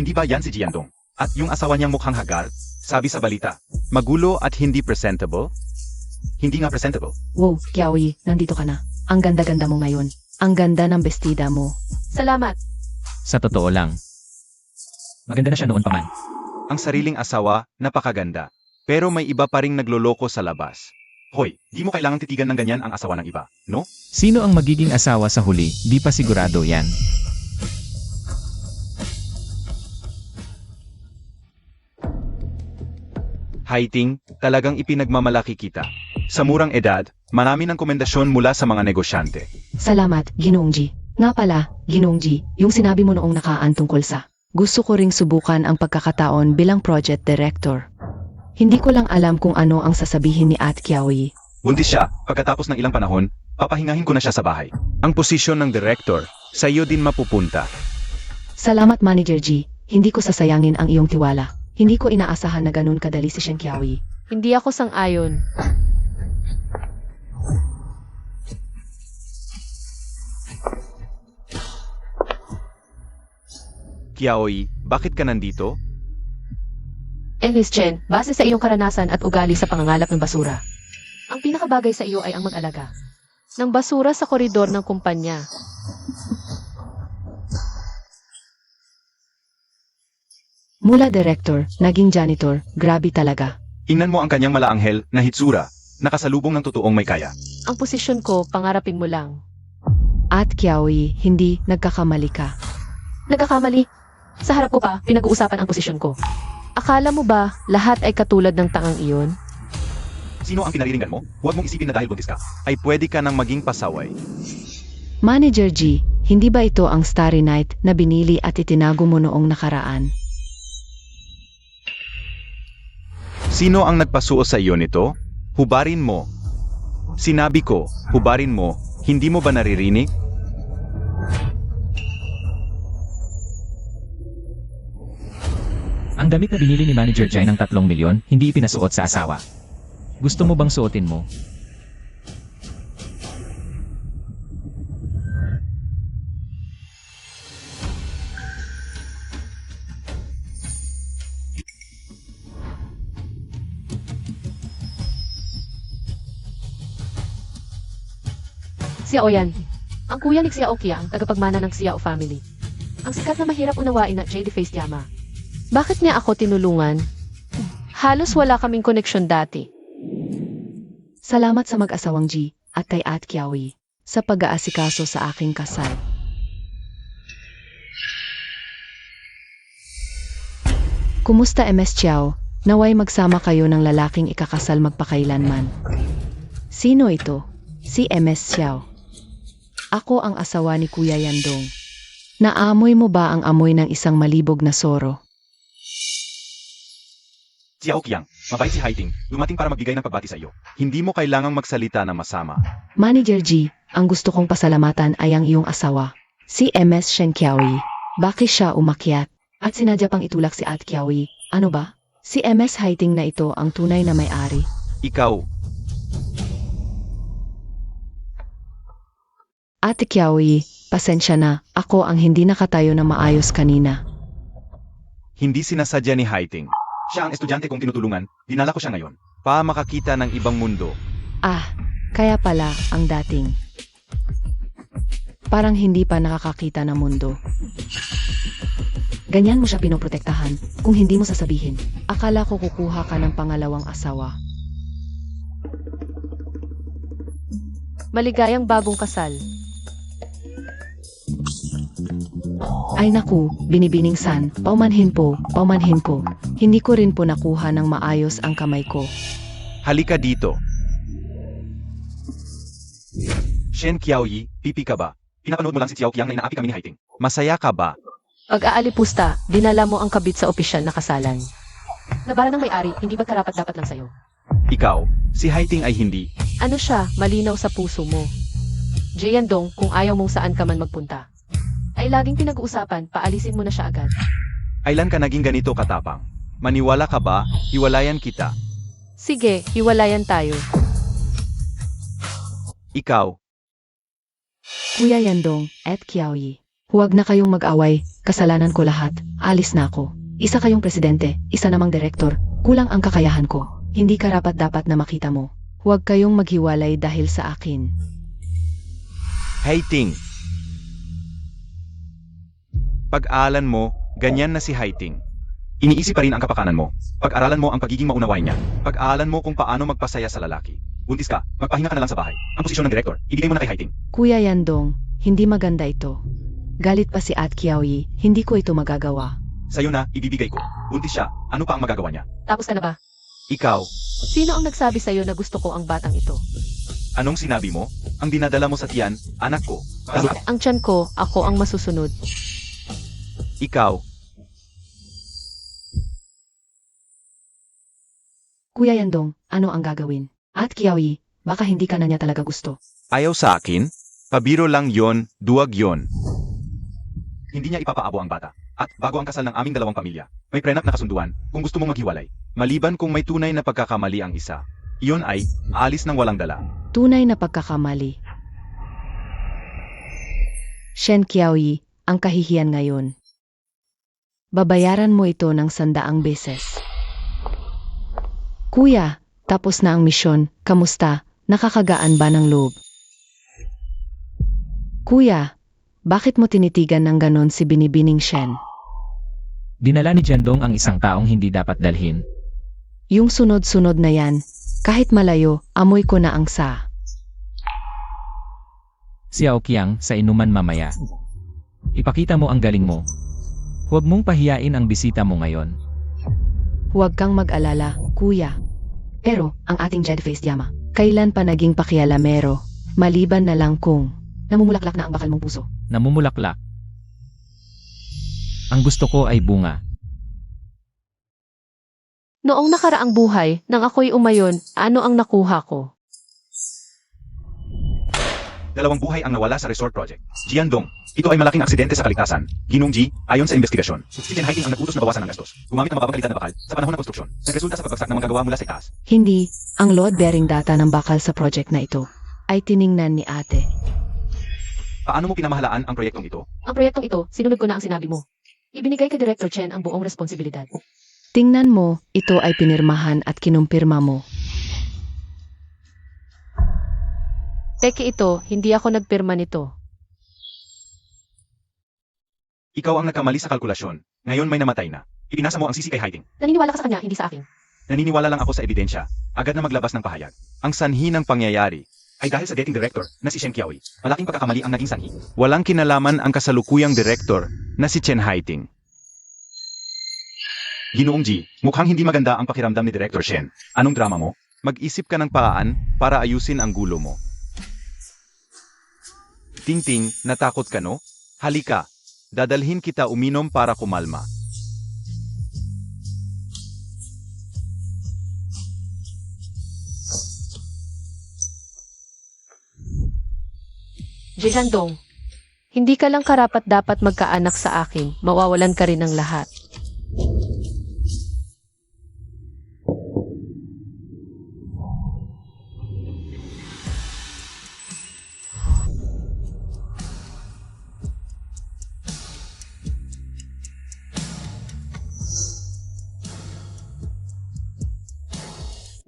Hindi ba yan si Jiandong? At yung asawa niyang mukhang hagal? Sabi sa balita, magulo at hindi presentable? Hindi nga presentable. Wow, Kiaoy, nandito ka na. Ang ganda-ganda mo ngayon. Ang ganda ng bestida mo. Salamat. Sa totoo lang. Maganda na siya noon pa man. Ang sariling asawa, napakaganda. Pero may iba pa ring nagloloko sa labas. Hoy, di mo kailangang titigan ng ganyan ang asawa ng iba, no? Sino ang magiging asawa sa huli, di pa sigurado yan. Haiting, talagang ipinagmamalaki kita. Sa murang edad, marami ng komendasyon mula sa mga negosyante. Salamat, Ginoong G. Nga pala, Ginoong G, yung sinabi mo noong nakaan tungkol sa gusto ko ring subukan ang pagkakataon bilang project director. Hindi ko lang alam kung ano ang sasabihin ni At Kiaoy. Buntis siya, pagkatapos ng ilang panahon, papahingahin ko na siya sa bahay. Ang posisyon ng director, sa iyo din mapupunta. Salamat, Manager G. Hindi ko sasayangin ang iyong tiwala. Hindi ko inaasahan na ganun kadali si Shen Kiaoy. Hindi ako sang-ayon. Kiaoy, bakit ka nandito? Miss Chen, base sa iyong karanasan at ugali sa pangangalap ng basura, ang pinakabagay sa iyo ay ang mag-alaga ng basura sa koridor ng kumpanya. Mula director, naging janitor, grabe talaga. Ingnan mo ang kanyang malaanghel na hitsura, nakasalubong ng totoong may kaya. Ang posisyon ko, pangarapin mo lang. At Kiaoy, hindi nagkakamali ka. Nagkakamali. Sa harap ko pa, pinag-uusapan ang posisyon ko. Akala mo ba, lahat ay katulad ng tangang iyon? Sino ang pinariringgan mo? Huwag mong isipin na dahil buntis ka, ay pwede ka nang maging pasaway. Manager G, hindi ba ito ang Starry Night na binili at itinago mo noong nakaraan? Sino ang nagpasuo sa iyo nito? Hubarin mo. Sinabi ko, hubarin mo, hindi mo ba naririnig? Ang damit na binili ni Manager Jai ng 3 milyon, hindi ipinasuot sa asawa. Gusto mo bang suotin mo? Xiao Yan. Ang kuya ni Xiao Qiang, tagapagmana ng Xiao family. Ang sikat na mahirap unawain na JD-Faced Yama. Bakit niya ako tinulungan? Halos wala kaming koneksyon dati. Salamat sa mag-asawang G at kay At Kiaoy sa pag-aasikaso sa aking kasal. Kumusta MS Chiao? Naway magsama kayo ng lalaking ikakasal magpakailanman. Sino ito? Si MS Xiao. Ako ang asawa ni Kuya Yandong. Naamoy mo ba ang amoy ng isang malibog na soro? Xiao Qiang, mabait si Haiting, dumating para magbigay ng pagbati sa iyo. Hindi mo kailangang magsalita na masama. Manager G, ang gusto kong pasalamatan ay ang iyong asawa, si MS Shen Kiaoy. Bakit siya umakyat? At sinadya pang itulak si At Kiaoy. Ano ba? Si MS Haiting na ito ang tunay na may-ari. Ikaw, Ate Kiaoy, pasensya na, ako ang hindi nakatayo na maayos kanina. hindi sinasadya ni Haiting. Siya ang estudyante kong tinutulungan, dinala ko siya ngayon. Para makakita ng ibang mundo. Ah, kaya pala ang dating. Parang hindi pa nakakakita ng mundo. Ganyan mo siya pinoprotektahan, kung hindi mo sasabihin. Akala ko kukuha ka ng pangalawang asawa. Maligayang bagong kasal. Ay naku, binibining san, paumanhin po. Hindi ko rin po nakuha ng maayos ang kamay ko. Halika dito. Shen Kiaoyi, pipi ka ba? Pinapanood mo lang si Xiao Qiang na inaapi kami ni Haiting. Masaya ka ba? Pag-aalipusta, dinala mo ang kabit sa opisyal na kasalan. Nabara ng may-ari, hindi ba karapat-dapat lang sa'yo? Ikaw, si Haiting ay hindi. Ano siya, malinaw sa puso mo. Jiandong, kung ayaw mong saan ka man magpunta, ay laging pinag-uusapan, paalisin mo na siya agad. Ailan ka naging ganito katapang? Maniwala ka ba? Hiwalayan kita. Sige, hiwalayan tayo. Ikaw, Kuya Yandong, et Kiaoy. Huwag na kayong mag-away, kasalanan ko lahat, alis na ako. Isa kayong presidente, isa namang direktor, kulang ang kakayahan ko. Hindi karapat-dapat na makita mo. Huwag kayong maghiwalay dahil sa akin. Haiting. Pag-aalan mo, ganyan na si Haiting. Iniisip pa rin ang kapakanan mo. Pag-aralan mo ang pagiging maunawain niya. Pag-aalan mo kung paano magpasaya sa lalaki. Buntis ka, magpahinga ka na lang sa bahay. Ang posisyon ng direktor, ibigay mo na kay Haiting. Kuya Yandong, hindi maganda ito. Galit pa si At Kiaoyi, hindi ko ito magagawa. Sa'yo na, ibibigay ko. Buntis siya, ano pa ang magagawa niya? Tapos ka na ba? Ikaw, Sino ang nagsabi sa'yo na gusto ko ang batang ito? anong sinabi mo? Ang dinadala mo sa tiyan, anak ko. Ang tiyan ko, ako ang masusunod. Ikaw, Kuya Yandong, ano ang gagawin? At Kiaoyi, baka hindi ka na niya talaga gusto. ayaw sa akin? Pabiro lang yon, duwag yon. Hindi niya ipapaabo ang bata. At bago ang kasal ng aming dalawang pamilya, may prenup na kasunduan kung gusto mong maghiwalay. Maliban kung may tunay na pagkakamali ang isa. Iyon ay, aalis ng walang dala. Tunay na pagkakamali. Shen Kiaoyi, ang kahihiyan ngayon. Babayaran mo ito ng 100 beses. Kuya, tapos na ang misyon, kamusta? Nakakagaan ba ng loob? Kuya, bakit mo tinitigan ng ganon si Binibining Shen? Dinala ni Jiandong ang isang taong hindi dapat dalhin. Yung sunod-sunod na yan, kahit malayo, amoy ko na ang sa. Si Aokiang sa inuman mamaya. Ipakita mo ang galing mo. Huwag mong pahiyain ang bisita mo ngayon. Huwag kang mag-alala, kuya. Pero, ang ating Jedface Yama, kailan pa naging pakialamero, maliban na lang kung namumulaklak na ang bakal mong puso. Namumulaklak. Ang gusto ko ay bunga. Noong nakaraang buhay, nang ako'y umayon, ano ang nakuha ko? Dalawang buhay ang nawala sa resort project. Jiandong, ito ay malaking aksidente sa kaligtasan. Ginong Ji, ayon sa investigasyon. Si Chen Haiting ang nag-utos na bawasan ng gastos. Gumamit ng mababang kalidad na bakal sa panahon ng konstruksyon. Nagresulta sa pagbagsak ng mga gawa mula sa itaas. Hindi, ang load-bearing data ng bakal sa project na ito ay tiningnan ni ate. Paano mo pinamahalaan ang proyektong ito? Ang proyektong ito, sinunod ko na ang sinabi mo. Ibinigay kay Director Chen ang buong responsibilidad. Tingnan mo, ito ay pinirmahan at kinumpirma mo. Peke ito, hindi ako nagpirma nito. Ikaw ang nagkamali sa kalkulasyon. Ngayon may namatay na. Ipinasa mo ang sisi kay Haiting. Naniniwala ka sa kanya, hindi sa akin. Naniniwala lang ako sa ebidensya. Agad na maglabas ng pahayag. Ang sanhi ng pangyayari ay dahil sa dating director na si Shen Kiaoyi. Malaking pagkakamali ang naging sanhi. Walang kinalaman ang kasalukuyang director na si Chen Haiting. Ginoong Ji, mukhang hindi maganda ang pakiramdam ni Director Shen. Anong drama mo? Mag-isip ka ng paraan para ayusin ang gulo mo. Tingting, natakot ka no? Halika, dadalhin kita uminom para kumalma. Jiandong, hindi ka lang karapat dapat magkaanak sa akin, mawawalan ka rin ng lahat.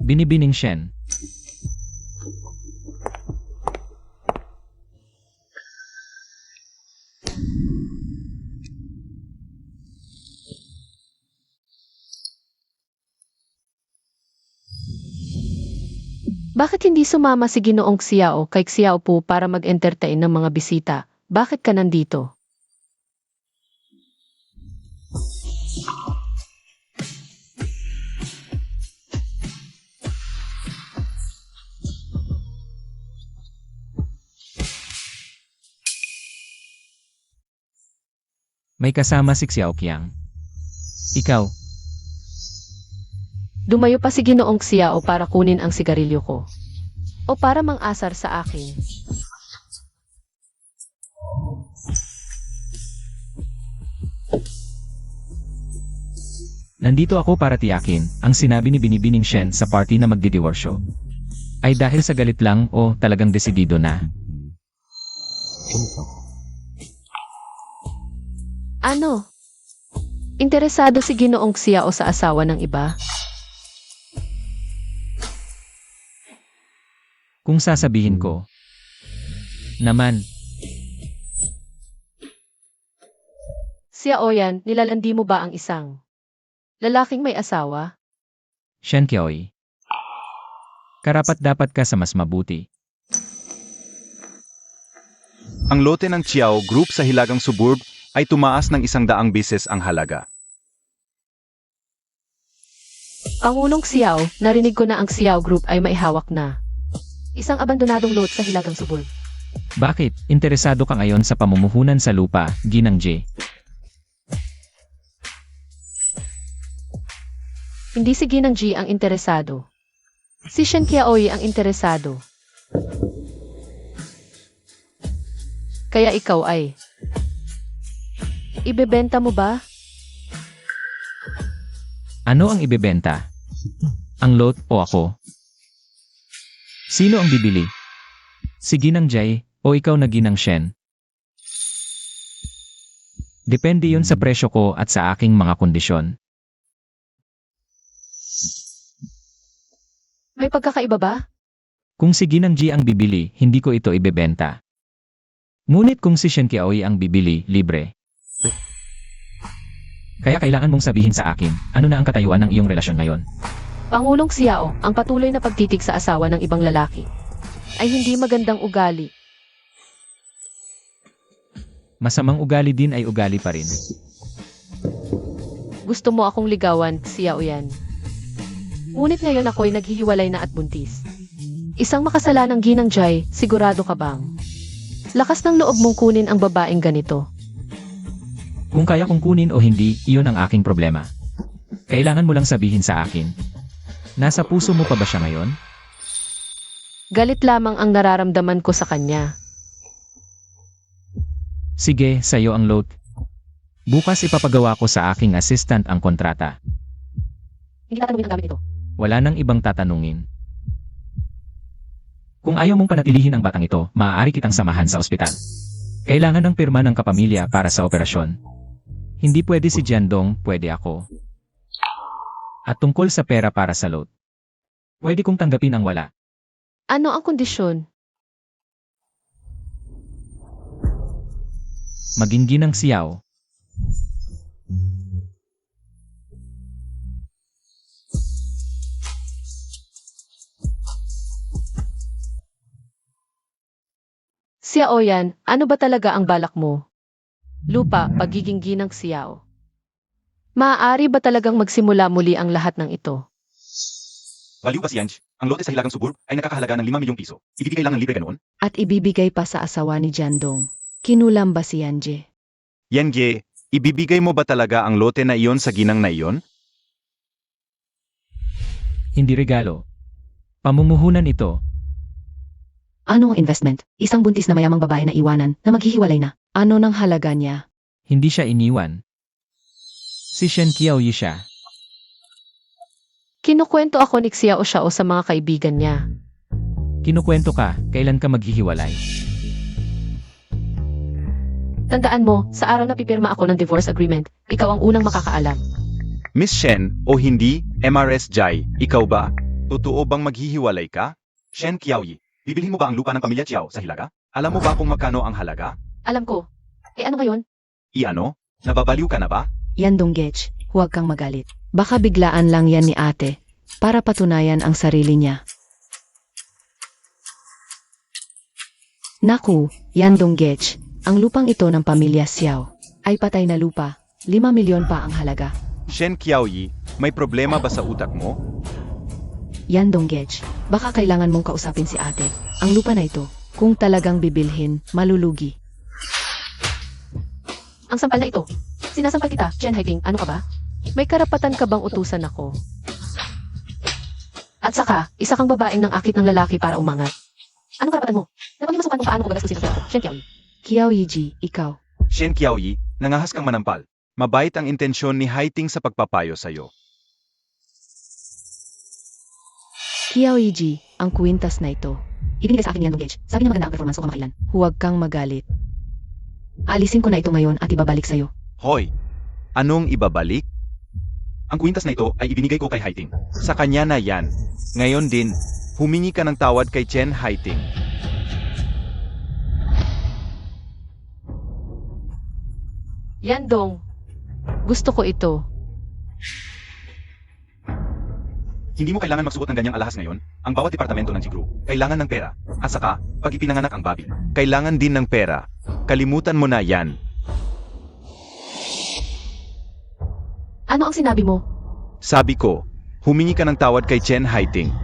Binibining Shen. Bakit hindi sumama si Ginoong Xiao kay Xiao Po para mag-entertain ng mga bisita? Bakit ka nandito? May kasama si Xiaoqiang. Ikaw, Dumayo pa si Ginoong Xiao para kunin ang sigarilyo ko. O para mang-asar sa akin. nandito ako para tiyakin ang sinabi ni Binibining Shen sa party na magdidiworsyo. Ay dahil sa galit lang o talagang desidido na. Ano? Interesado si Ginoong Xiao sa asawa ng iba? Kung sasabihin ko, naman, Xiao yan, nilalandi mo ba ang isang lalaking may asawa? Shen Qiaoyi. Karapat dapat ka sa mas mabuti. Ang lote ng Chiao Group sa Hilagang Suburb ay tumaas ng 100 beses ang halaga. Pangulong Xiao, narinig ko na ang Xiao Group ay maihawak na isang abandonadong lot sa Hilagang Suburb. Bakit? Interesado ka ngayon sa pamumuhunan sa lupa, Ginang J. Hindi si Ginang G ang interesado. Si Shen Qiaoyi ang interesado. Kaya ikaw ay ibebenta mo ba? Ano ang ibebenta? Ang lot o ako? Sino ang bibili? Si Ginang Jai o ikaw na Ginang Shen? Depende yun sa presyo ko at sa aking mga kondisyon. May pagkakaiba ba? Kung si Ginang Ji ang bibili, hindi ko ito ibebenta. Ngunit kung si Shen Qiaoyi ang bibili, libre. Kaya kailangan mong sabihin sa akin, ano na ang katayuan ng iyong relasyon ngayon? Pangulong Xiao, ang patuloy na pagtitig sa asawa ng ibang lalaki ay hindi magandang ugali. Masamang ugali din ay ugali pa rin. Gusto mo akong ligawan, Xiao yan. Ngunit ngayon ako'y naghihiwalay na at buntis. Isang makasalanang Ginang Jai, sigurado ka bang lakas ng loob mong kunin ang babaeng ganito? Kung kaya kong kunin o hindi, iyon ang aking problema. Kailangan mo lang sabihin sa akin. Nasa puso mo pa ba siya ngayon? Galit lamang ang nararamdaman ko sa kanya. Sige, sa'yo ang load. Bukas ipapagawa ko sa aking assistant ang kontrata. Hindi tatanungin ang gamit ito. Wala nang ibang tatanungin. Kung ayaw mong panatilihin ang batang ito, maaari kitang samahan sa ospital. Kailangan ng pirma ng kapamilya para sa operasyon. Hindi pwede si Jiandong, pwede ako. At tungkol sa pera para sa load. Pwede kong tanggapin ang wala. Ano ang kondisyon? Maging Ginang Xiao. Xiao yan, ano ba talaga ang balak mo? Lupa, pagiging Ginang Xiao. Maaari ba talagang magsimula muli ang lahat ng ito? Baliw ba si Yanj? Ang lote sa Hilagang Suburb ay nakakahalaga ng 5 milyong piso. Ibibigay lang ng libre ganoon? At ibibigay pa sa asawa ni Jiandong. Kinulam ba si Yanje? Yanje, ibibigay mo ba talaga ang lote na iyon sa ginang na iyon? Hindi regalo. Pamumuhunan ito. Anong investment? Isang buntis na mayamang babae na iwanan na maghihiwalay na. Ano nang halaga niya? Hindi siya iniwan. Si Shen Qiaoyi siya. Kinukwento ako ni Xiao Xiao sa mga kaibigan niya. Kinukwento ka, kailan ka maghihiwalay. Tandaan mo, sa araw na pipirma ako ng divorce agreement, ikaw ang unang makakaalam. Miss Shen, o hindi, MRS Jai, ikaw ba? Totoo bang maghihiwalay ka? Shen Qiaoyi, bibilhin mo ba ang lupa ng pamilya Chiao sa Hilaga? Alam mo ba kung magkano ang halaga? Alam ko. Eh ano ngayon? Iano? Nababaliw ka na ba? Yandong Gech, huwag kang magalit. Baka biglaan lang yan ni ate para patunayan ang sarili niya. Naku, Yandong Gech, ang lupang ito ng pamilya Xiao ay patay na lupa. 5 milyon pa ang halaga. Shen Qiaoyi, may problema ba sa utak mo? Yandong Gech, baka kailangan mong kausapin si ate. Ang lupa na ito, kung talagang bibilhin, malulugi. Ang sampal na ito. Sinasampal kita, Chen Haiting, ano ka ba? May karapatan ka bang utusan ako? At saka, isa kang babaeng nang akit ng lalaki para umangat. Anong karapatan mo? Napagimasukan kung paano ko gagastusin ang pera ko, Shen Qiaoyi. Qiaoyi Ji, ikaw. Shen Qiaoyi, nangahas kang manampal. Mabait ang intensyon ni Haiting sa pagpapayo sa'yo. Qiaoyi Ji, ang kwintas na ito. Ibinigay sa akin yan ng Gage. Sabi niya maganda ang performance ko kamakailan. Huwag kang magalit. Alisin ko na ito ngayon at ibabalik sa'yo. Hoy! Anong ibabalik? Ang kwintas na ito ay ibinigay ko kay Haiting. Sa kanya na yan. Ngayon din, humingi ka ng tawad kay Chen Haiting. Yan dong. Gusto ko ito. Hindi mo kailangan magsuot ng ganyang alahas ngayon. Ang bawat departamento ng G-Group, kailangan ng pera. At saka, pag ipinanganak ang Bobby, kailangan din ng pera. Kalimutan mo na yan. Ano ang sinabi mo? Sabi ko, humingi ka ng tawad kay Chen Haiting.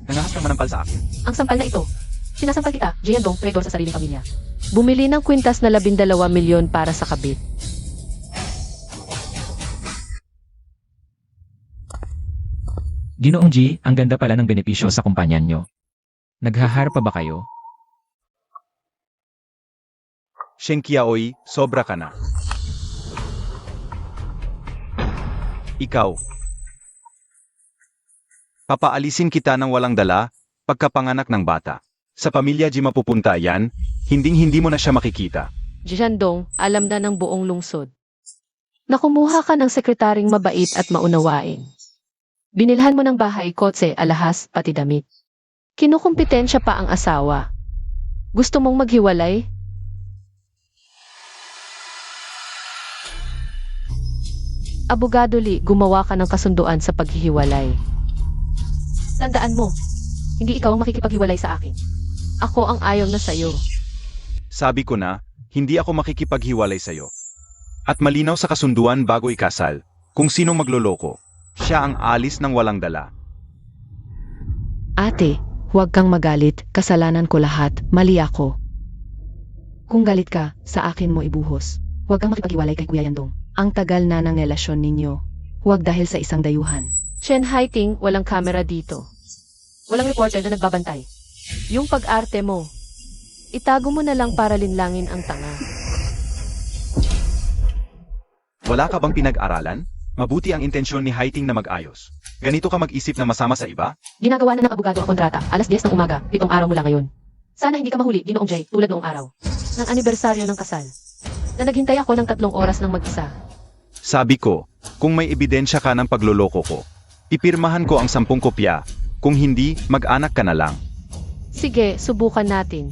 Nangahas kang manampal sa akin. Ang sampal na ito. Sinasampal kita, Jiandong, traidor sa sariling pamilya. Bumili ng kwintas na 12 milyon para sa kabit. Ginoong G, ang ganda pala ng benepisyo sa kumpanya nyo. Naghahar pa ba kayo? Shen Qiaoy, sobra ka na. Ikaw. Papaalisin kita ng walang dala, pagkapanganak ng bata. Sa pamilya G mapupunta yan, hinding-hindi mo na siya makikita. Jiandong, alam na ng buong lungsod. Nakumuha ka ng sekretaring mabait at maunawain. Binilhan mo ng bahay, kotse, alahas, pati damit. Kinukumpetensya pa ang asawa. Gusto mong maghiwalay? Abogado Li, gumawa ka ng kasunduan sa paghihiwalay. Tandaan mo, hindi ikaw ang makikipaghiwalay sa akin. Ako ang ayaw na sa'yo. Sabi ko na, hindi ako makikipaghiwalay sa'yo. At malinaw sa kasunduan bago ikasal, kung sinong magloloko, siya ang alis ng walang dala. Ate, huwag kang magalit, kasalanan ko lahat, mali ako. Kung galit ka, sa akin mo ibuhos. Huwag kang makipaghiwalay kay Kuya Yandong. Ang tagal na ng relasyon ninyo. Huwag dahil sa isang dayuhan. Chen Haiting, walang kamera dito. Walang reporter na nagbabantay. Yung pag-arte mo, itago mo na lang para linlangin ang tanga. Wala ka bang pinag-aralan? Mabuti ang intensyon ni Haiting na mag-ayos. Ganito ka mag-isip na masama sa iba? Ginagawa na ng abogado ang kontrata, alas 10 ng umaga, 7 araw mula ngayon. Sana hindi ka mahuli, Ginoong Jay, tulad noong araw. Ng anibersaryo ng kasal. Na naghintay ako ng 3 oras ng mag-isa. Sabi ko, kung may ebidensya ka ng pagloloko ko, ipirmahan ko ang 10 kopya. Kung hindi, mag-anak ka na lang. Sige, subukan natin.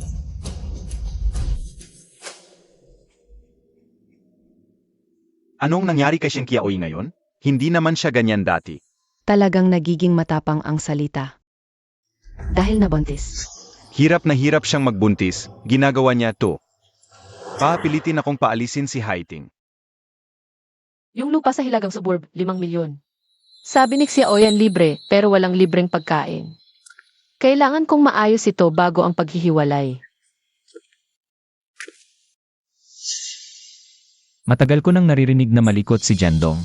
Anong nangyari kay Shen Qiaoy ngayon? Hindi naman siya ganyan dati. Talagang nagiging matapang ang salita. Dahil nabuntis. Hirap na hirap siyang magbuntis, ginagawa niya to. Papilitin akong paalisin si Haiting. Yung lupa sa Hilagang Suburb, 5 milyon. Sabi ni Xiaoyan libre, pero walang libreng pagkain. Kailangan kong maayos ito bago ang paghihiwalay. Matagal ko nang naririnig na malikot si Jiandong.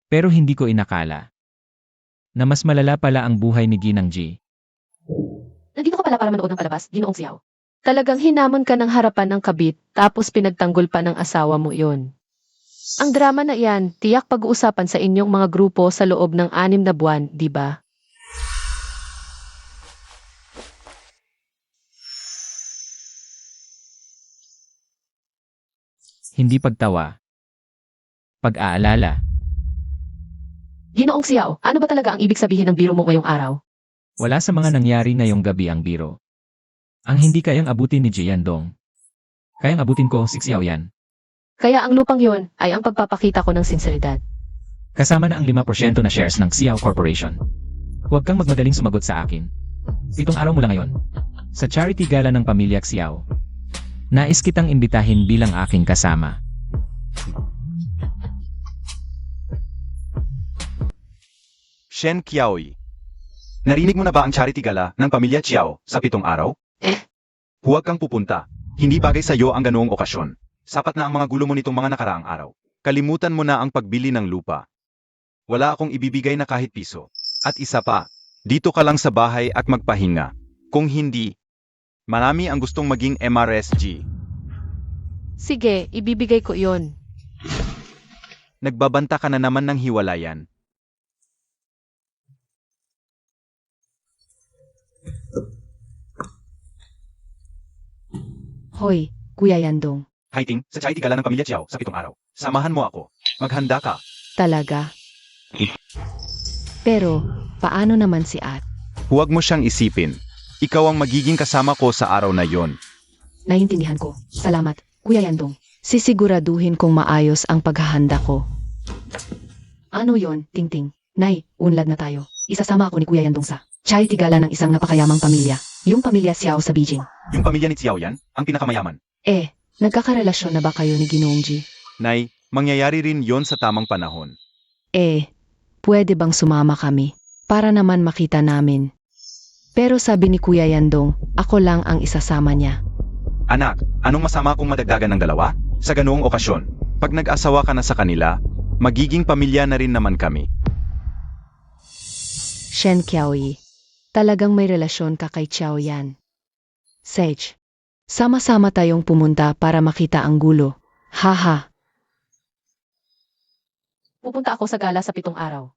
Pero hindi ko inakala na mas malala pala ang buhay ni Ginang G. Nandito ka pala para manood ng palabas, Ginoong Xiao. Talagang hinamon ka ng harapan ng kabit, tapos pinagtanggol pa ng asawa mo yon. Ang drama na iyan, tiyak pag-uusapan sa inyong mga grupo sa loob ng 6 na buwan, di ba? Hindi pagtawa. Pag-aalala. Ginoong Xiao, ano ba talaga ang ibig sabihin ng biro mo ngayong araw? Wala sa mga nangyari ngayong gabi ang biro. Ang hindi kayang abutin ni Jiandong. Kayang abutin ko si Xiaoyan. Kaya ang lupang yon ay ang pagpapakita ko ng sinseridad. Kasama na ang 5% na shares ng Xiao Corporation. Huwag kang magmadaling sumagot sa akin. 7 araw mula ngayon. Sa charity gala ng pamilya Xiao. Nais kitang imbitahin bilang aking kasama. Shen Qiaoy. Narinig mo na ba ang charity gala ng pamilya Qiao sa 7 araw? Huwag kang pupunta. Hindi bagay sa iyo ang ganoong okasyon. Sapat na ang mga gulo mo nitong mga nakaraang araw. Kalimutan mo na ang pagbili ng lupa. Wala akong ibibigay na kahit piso. At isa pa, dito ka lang sa bahay at magpahinga. Kung hindi, marami ang gustong maging MRSG. Sige, ibibigay ko yon. Nagbabanta ka na naman ng hiwalayan. Hoy, Kuya Yandong. Haiting, sa chai tigala ng pamilya Chiao sa 7 araw. Samahan mo ako. Maghanda ka. Talaga? Pero, paano naman si At? Huwag mo siyang isipin. Ikaw ang magiging kasama ko sa araw na yon. Naiintindihan ko. Salamat, Kuya Yandong. Sisiguraduhin kong maayos ang paghahanda ko. Ano yon, Tingting? Nay, unlad na tayo. Isasama ako ni Kuya Yandong sa chai tigala ng isang napakayamang pamilya. Yung pamilya Xiao sa Beijing. Yung pamilya ni Xiao yan, ang pinakamayaman. Nagkakarelasyon na ba kayo ni Ginoong Ji? Nay, mangyayari rin yon sa tamang panahon. Pwede bang sumama kami? Para naman makita namin. Pero sabi ni Kuya Yandong, ako lang ang isasama niya. Anak, anong masama kung madagdagan ng 2? Sa ganoong okasyon, pag nag-asawa ka na sa kanila, magiging pamilya na rin naman kami. Shen Qiaoyi, talagang may relasyon ka kay Xiao Yan. Sage, sama-sama tayong pumunta para makita ang gulo. Haha. Pupunta ako sa gala sa 7 araw.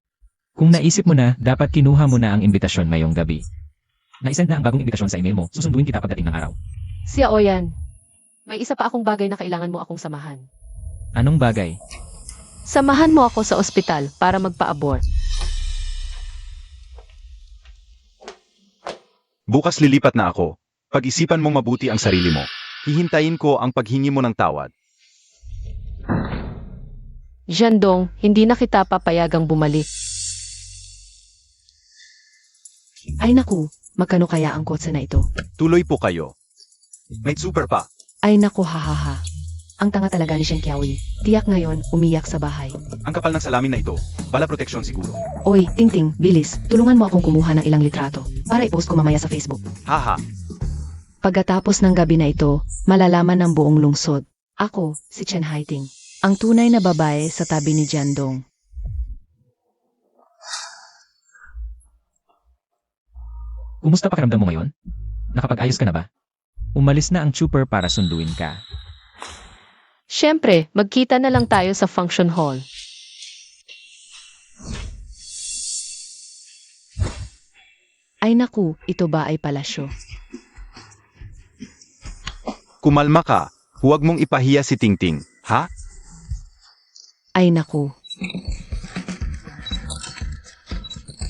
Kung naisip mo na, dapat kinuha mo na ang imbitasyon ngayong gabi. Naisend na ang bagong imbitasyon sa email mo, susunduin kita pagdating ng araw. Si Oyan, may isa pa akong bagay na kailangan mo akong samahan. Anong bagay? Samahan mo ako sa ospital para magpa-abort. Bukas lilipat na ako. Pag-isipan mong mabuti ang sarili mo. Hihintayin ko ang paghingi mo ng tawad. Jandong, hindi na kita papayagang bumalik. Ay naku, magkano kaya ang kotse na ito? Tuloy po kayo. May super pa. Ay naku, hahaha. Ang tanga talaga ni Shen Qiaoyi. Tiyak ngayon, umiyak sa bahay. Ang kapal ng salamin na ito. Bala proteksyon siguro. Oy, Tingting, bilis, tulungan mo akong kumuha ng ilang litrato para i-post ko mamaya sa Facebook. Haha. Pagkatapos ng gabi na ito, malalaman ng buong lungsod. Ako, si Chen Haiting, ang tunay na babae sa tabi ni Jiandong. Kumusta pakiramdam mo ngayon? Nakapag-ayos ka na ba? Umalis na ang trooper para sunduin ka. Siyempre, magkita na lang tayo sa function hall. Ay naku, ito ba ay palasyo? Kumalma ka. Huwag mong ipahiya si Tingting. Ha? Ay naku.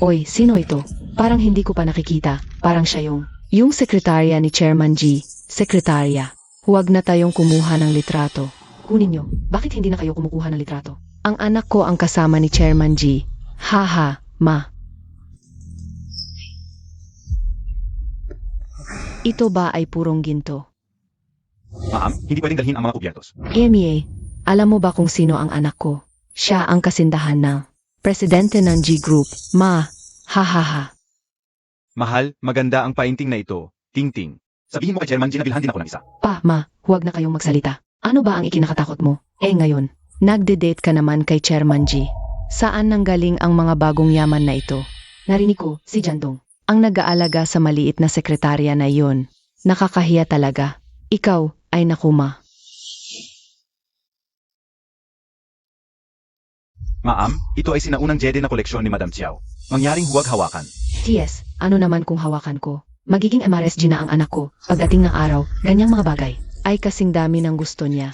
Oy, sino ito? Parang hindi ko pa nakikita. Parang siya yung sekretarya ni Chairman G. Sekretarya. Huwag na tayong kumuha ng litrato. Kunin nyo. Bakit hindi na kayo kumukuha ng litrato? Ang anak ko ang kasama ni Chairman G. Haha, ma. Ito ba ay purong ginto? Ma'am, hindi pwedeng dalhin ang mga kubyertos. Emie, alam mo ba kung sino ang anak ko? Siya ang kasindahan ng presidente ng G Group. Ma, hahaha. Mahal, maganda ang painting na ito. Tingting. Sabihin mo kay Chairman G na bilhan din ako ng isa. Pa, ma, huwag na kayong magsalita. Ano ba ang ikinakatakot mo? Ngayon, nagde-date ka naman kay Chairman G. Saan nanggaling ang mga bagong yaman na ito? Narinig ko, si Jandong. Ang nag-aalaga sa maliit na sekretarya na iyon. Nakakahiya talaga. Ikaw ay nakuma. Ma'am, ito ay sinaunang jede na koleksyon ni Madam Xiao. Mangyaring huwag hawakan. T.S., ano naman kung hawakan ko? Magiging MRSG na ang anak ko. Pagdating ng araw, ganyang mga bagay. Ay kasing dami ng gusto niya.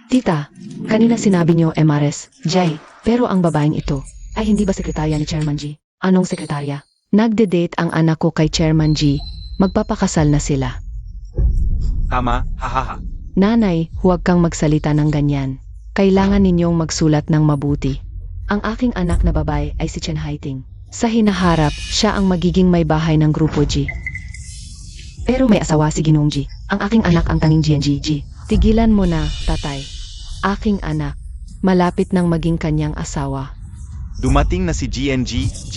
Tita, kanina sinabi niyo MRS, Jay, pero ang babaeng ito, ay hindi ba sekretarya ni Chairman G? Anong sekretarya? Nagde-date ang anak ko kay Chairman G. Magpapakasal na sila. Tama, hahaha. Nanay, huwag kang magsalita ng ganyan. Kailangan ninyong magsulat ng mabuti. Ang aking anak na babae ay si Chen Haiting. Sa hinaharap, siya ang magiging may bahay ng Grupo G. Pero may asawa si Ginoong G. Ang aking anak ang tanging GNG. Tigilan mo na, tatay. Aking anak, malapit nang maging kanyang asawa. Dumating na si GNG, G.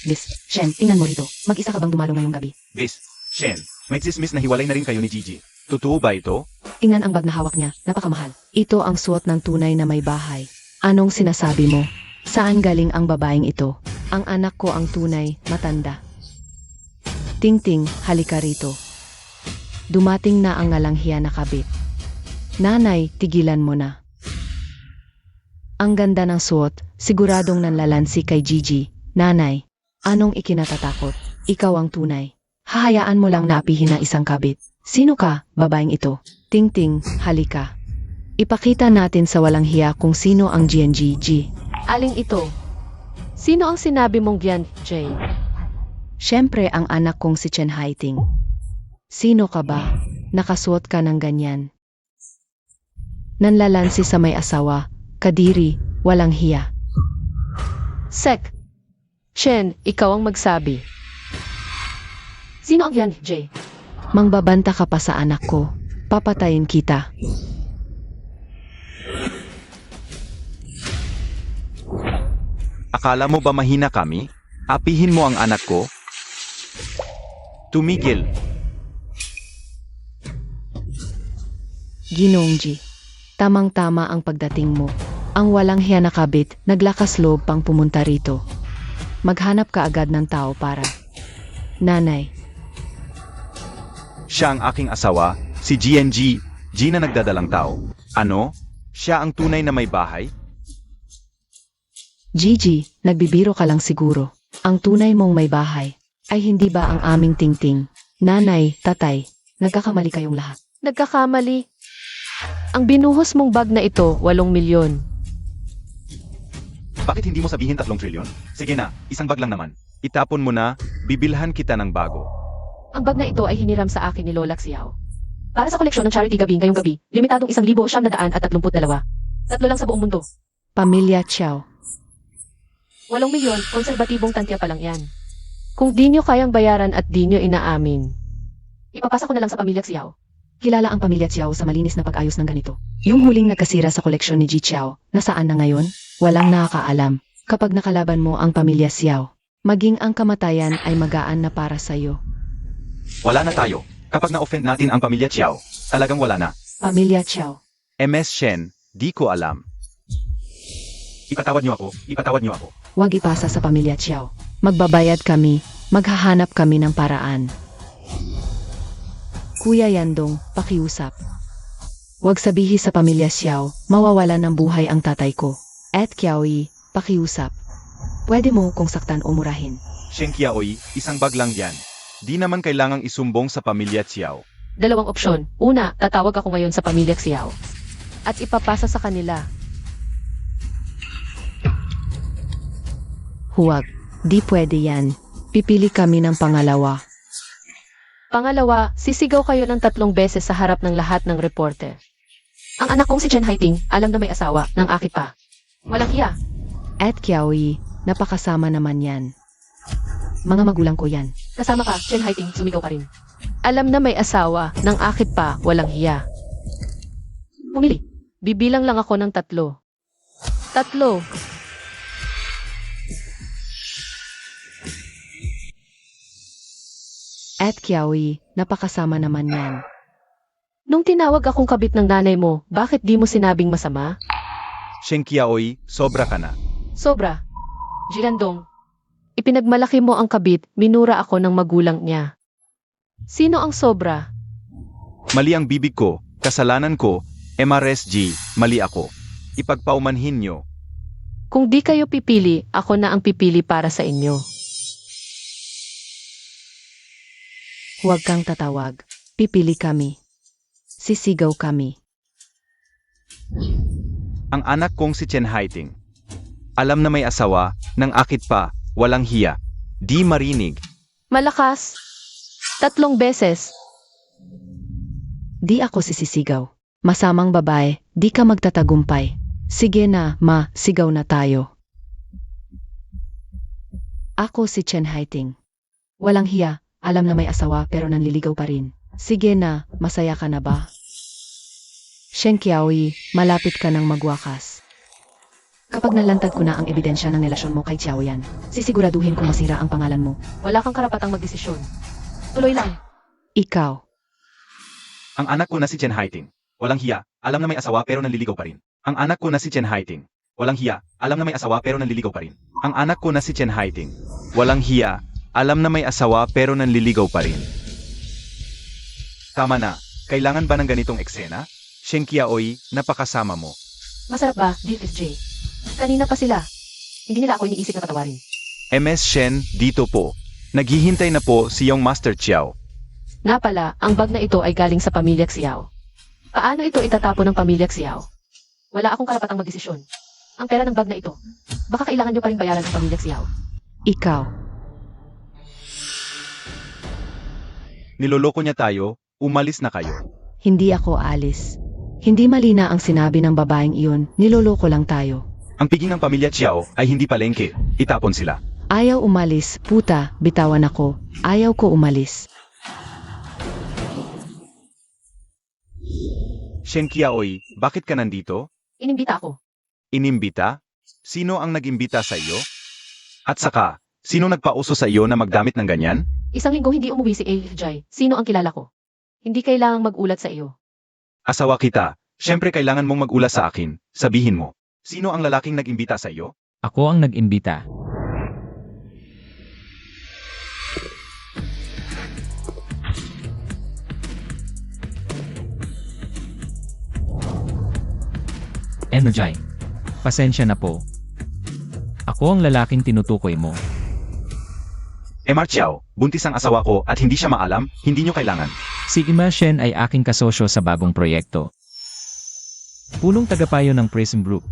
Bis, Shen, tingnan mo rito. Mag-isa ka bang dumalo ngayong gabi? Bis, Shen, may tsismis na hiwalay na rin kayo ni Gigi. Totoo ba ito? Tingnan ang bag na hawak niya. Napakamahal. Ito ang suot ng tunay na may bahay. Anong sinasabi mo? Saan galing ang babaeng ito? Ang anak ko ang tunay, matanda. Tingting, halika rito. Dumating na ang ngalanghiya na kabit. Nanay, tigilan mo na. Ang ganda ng suot, siguradong nanlalansi kay Gigi. Nanay, anong ikinatatakot? Ikaw ang tunay. Hahayaan mo lang napihin na isang kabit. Sino ka, babaeng ito? Tingting, halika. Ipakita natin sa walang hiya kung sino ang GNGG. Aling ito? Sino ang sinabi mong Gian, Jay? Siyempre ang anak kong si Chen Haiting. Sino ka ba? Nakasuot ka ng ganyan. Nanlalansi sa may asawa, kadiri, walang hiya. Sek. Chen, ikaw ang magsabi. Sino ang Gian, Jay? Mangbabanta ka pa sa anak ko. Papatayin kita. Akala mo ba mahina kami? Apihin mo ang anak ko? Tumigil. Ginongji. Tamang-tama ang pagdating mo. Ang walang hiya na kabit, naglakas loob pang pumunta rito. Maghanap ka agad ng tao para. Nanay, Siya ang aking asawa, si GNG, G na nagdadalang tao. Ano? Siya ang tunay na may bahay? Gigi, nagbibiro ka lang siguro. Ang tunay mong may bahay ay hindi ba ang aming tingting? Nanay, tatay, nagkakamali kayong lahat. Nagkakamali. Ang binuhos mong bag na ito, 8 milyon. Bakit hindi mo sabihin 3 trilyon? Sige na, isang bag lang naman. Itapon mo na, bibilhan kita ng bago. Ang bag na ito ay hiniram sa akin ni Lola Xiao. Para sa koleksyon ng charity gabi ngayong gabi, limitadong 1,932. 3 lang sa buong mundo. Pamilya Chiao. 8 milyon, konserbatibong tantya pa lang yan. Kung di nyo kayang bayaran at di nyo inaamin, ipapasa ko na lang sa pamilya Xiao. Kilala ang pamilya Chiao sa malinis na pag-ayos ng ganito. Yung huling nagkasira sa koleksyon ni Ji Chiao, nasaan na ngayon? Walang nakakaalam. Kapag nakalaban mo ang pamilya Xiao, maging ang kamatayan ay magaan na para sa'yo. Wala na tayo. Kapag na-offend natin ang pamilya Chiao, talagang wala na. Pamilya Chiao. MS Shen, di ko alam. Ipatawad niyo ako, ipatawad niyo ako. Huwag ipasa sa pamilya Chiao. Magbabayad kami, maghahanap kami ng paraan. Kuya Yandong, pakiusap. Huwag sabihin sa pamilya Xiao, mawawalan ng buhay ang tatay ko. At Kiaoy, pakiusap. Pwede mo kung saktan o murahin. Shen Kiaoy, isang bag lang yan. Di naman kailangang isumbong sa pamilya Chiao. 2 opsyon. Una, tatawag ako ngayon sa pamilya Xiao. At ipapasa sa kanila. Huwag, di pwede yan. Pipili kami ng pangalawa. Pangalawa, sisigaw kayo ng 3 beses sa harap ng lahat ng reporter. Ang anak kong si Chen Haiting, alam na may asawa, ng akit pa. Walang hiya. At Kiaoy, napakasama naman yan. Mga magulang ko yan. Kasama ka, Chen Haiting, sumigaw ka rin. Alam na may asawa, ng akit pa, walang hiya. Pumili. Bibilang lang ako ng 3. 3. At Kiaoy, napakasama naman yan. Nung tinawag akong kabit ng nanay mo, bakit di mo sinabing masama? Shen Kiaoy, sobra ka na. Sobra. Jirandong, ipinagmalaki mo ang kabit, minura ako ng magulang niya. Sino ang sobra? Mali ang bibig ko, kasalanan ko, MRSG, mali ako. Ipagpaumanhin nyo. Kung di kayo pipili, ako na ang pipili para sa inyo. Huwag kang tatawag. Pipili kami. Sisigaw kami. Ang anak kong si Chen Haiting. Alam na may asawa, ng akit pa, walang hiya. Di marinig. Malakas. 3 beses. Di ako sisisigaw. Masamang babae, di ka magtatagumpay. Sige na, ma, sigaw na tayo. Ako si Chen Haiting. Walang hiya, alam na may asawa pero nanliligaw pa rin. Sige na, masaya ka na ba? Shen Kiaoy, malapit ka nang magwakas. Kapag nalantad ko na ang ebidensya ng relasyon mo kay Xiao Yan, sisiguraduhin kong masira ang pangalan mo. Wala kang karapatang magdesisyon. Tuloy lang. Ikaw. Ang anak ko na si Chen Haiting. Walang hiya, alam na may asawa pero nanliligaw pa rin. Ang anak ko na si Chen Haiting. Walang hiya, alam na may asawa pero nanliligaw pa rin. Ang anak ko na si Chen Haiting. Walang hiya, alam na may asawa pero nanliligaw pa rin. Tama na, kailangan ba ng ganitong eksena? Shen Qiaoyi, napakasama mo. Masarap ba, DFJ? Kanina pa sila. Hindi nila ako iniisip na patawarin. MS Shen, dito po. Naghihintay na po si Young Master Chiao. Nga pala, ang bag na ito ay galing sa pamilya Xiao. Paano ito itatapon ng pamilya Xiao? Wala akong karapatang magdesisyon. Ang pera ng bag na ito, baka kailangan nyo pa rin bayaran ng pamilya Xiao. Ikaw. Niloloko niya tayo, umalis na kayo. Hindi ako alis. Hindi mali na ang sinabi ng babaeng iyon, niloloko lang tayo. Ang piging ng pamilya Chiao ay hindi palengke, itapon sila. Ayaw umalis, puta, bitawan ako. Ayaw ko umalis. Shen Qiaoyi, bakit ka nandito? Inimbita ako. Inimbita? Sino ang nagimbita sa iyo? At saka, sino nagpauso sa iyo na magdamit ng ganyan? Isang linggo hindi umuwi si AFJ. Sino ang kilala ko? Hindi kailangang magulat sa iyo. Asawa kita, syempre kailangan mong mag-ula sa akin, sabihin mo. Sino ang lalaking nag-imbita sa iyo? Ako ang nag-imbita. Enojai. Pasensya na po. Ako ang lalaking tinutukoy mo. Emar Chiao, buntis ang asawa ko at hindi siya maalam, hindi nyo kailangan. Si Ima Shen ay aking kasosyo sa bagong proyekto. Punong tagapayo ng Prism Group.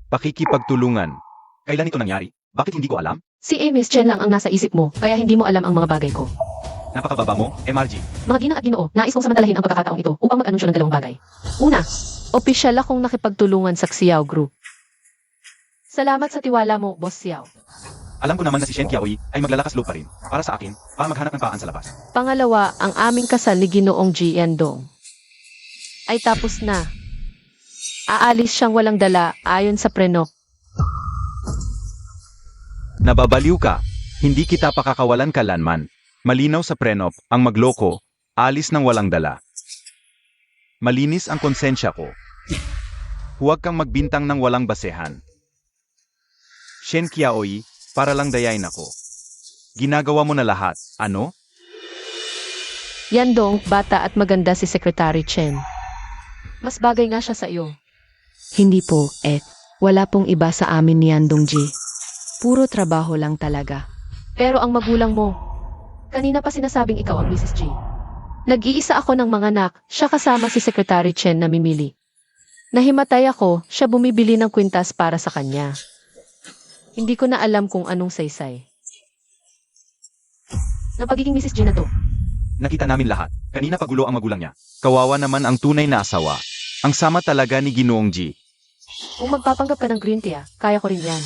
Pakikipagtulungan. Kailan ito nangyari? Bakit hindi ko alam? Si Miss Chen lang ang nasa isip mo, kaya hindi mo alam ang mga bagay ko. Napakababa mo, MRG. Mga ginang at ginoo, nais kong samantalahin ang pagkakataong ito upang mag-anunsyo ng dalawang bagay. Una, opisyal akong nakipagtulungan sa Xiao Group. Salamat sa tiwala mo, Boss Xiao. Alam ko naman na si Shen Qiaoyi ay maglalakas loob pa rin, para sa akin, para maghanap ng paan sa labas. Pangalawa, ang aming kasal ni Ginoong Ji Endong ay tapos na. Aalis siyang walang dala ayon sa prenop. Nababaliw ka, hindi kita pakakawalan kalanman. Malinaw sa prenop, ang magloko, alis ng walang dala. Malinis ang konsensya ko. Huwag kang magbintang ng walang basehan. Shen Qiaoyi, para lang dayain ako. Ginagawa mo na lahat, ano? Yandong, bata at maganda si Secretary Chen. Mas bagay nga siya sa iyo. Hindi po, wala pong iba sa amin ni Andongji. Puro trabaho lang talaga. Pero ang magulang mo, kanina pa sinasabing ikaw ang Mrs. G. Nag-iisa ako ng mga anak, siya kasama si Secretary Chen na mimili. Nahimatay ako, siya bumibili ng kwintas para sa kanya. Hindi ko na alam kung anong saysay. Ng pagiging Mrs. G na to. Nakita namin lahat. Kanina pagulo ang magulang niya. Kawawa naman ang tunay na asawa. Ang sama talaga ni Ginoong Ji. Kung magpapanggap ka ng green tea, kaya ko rin yan.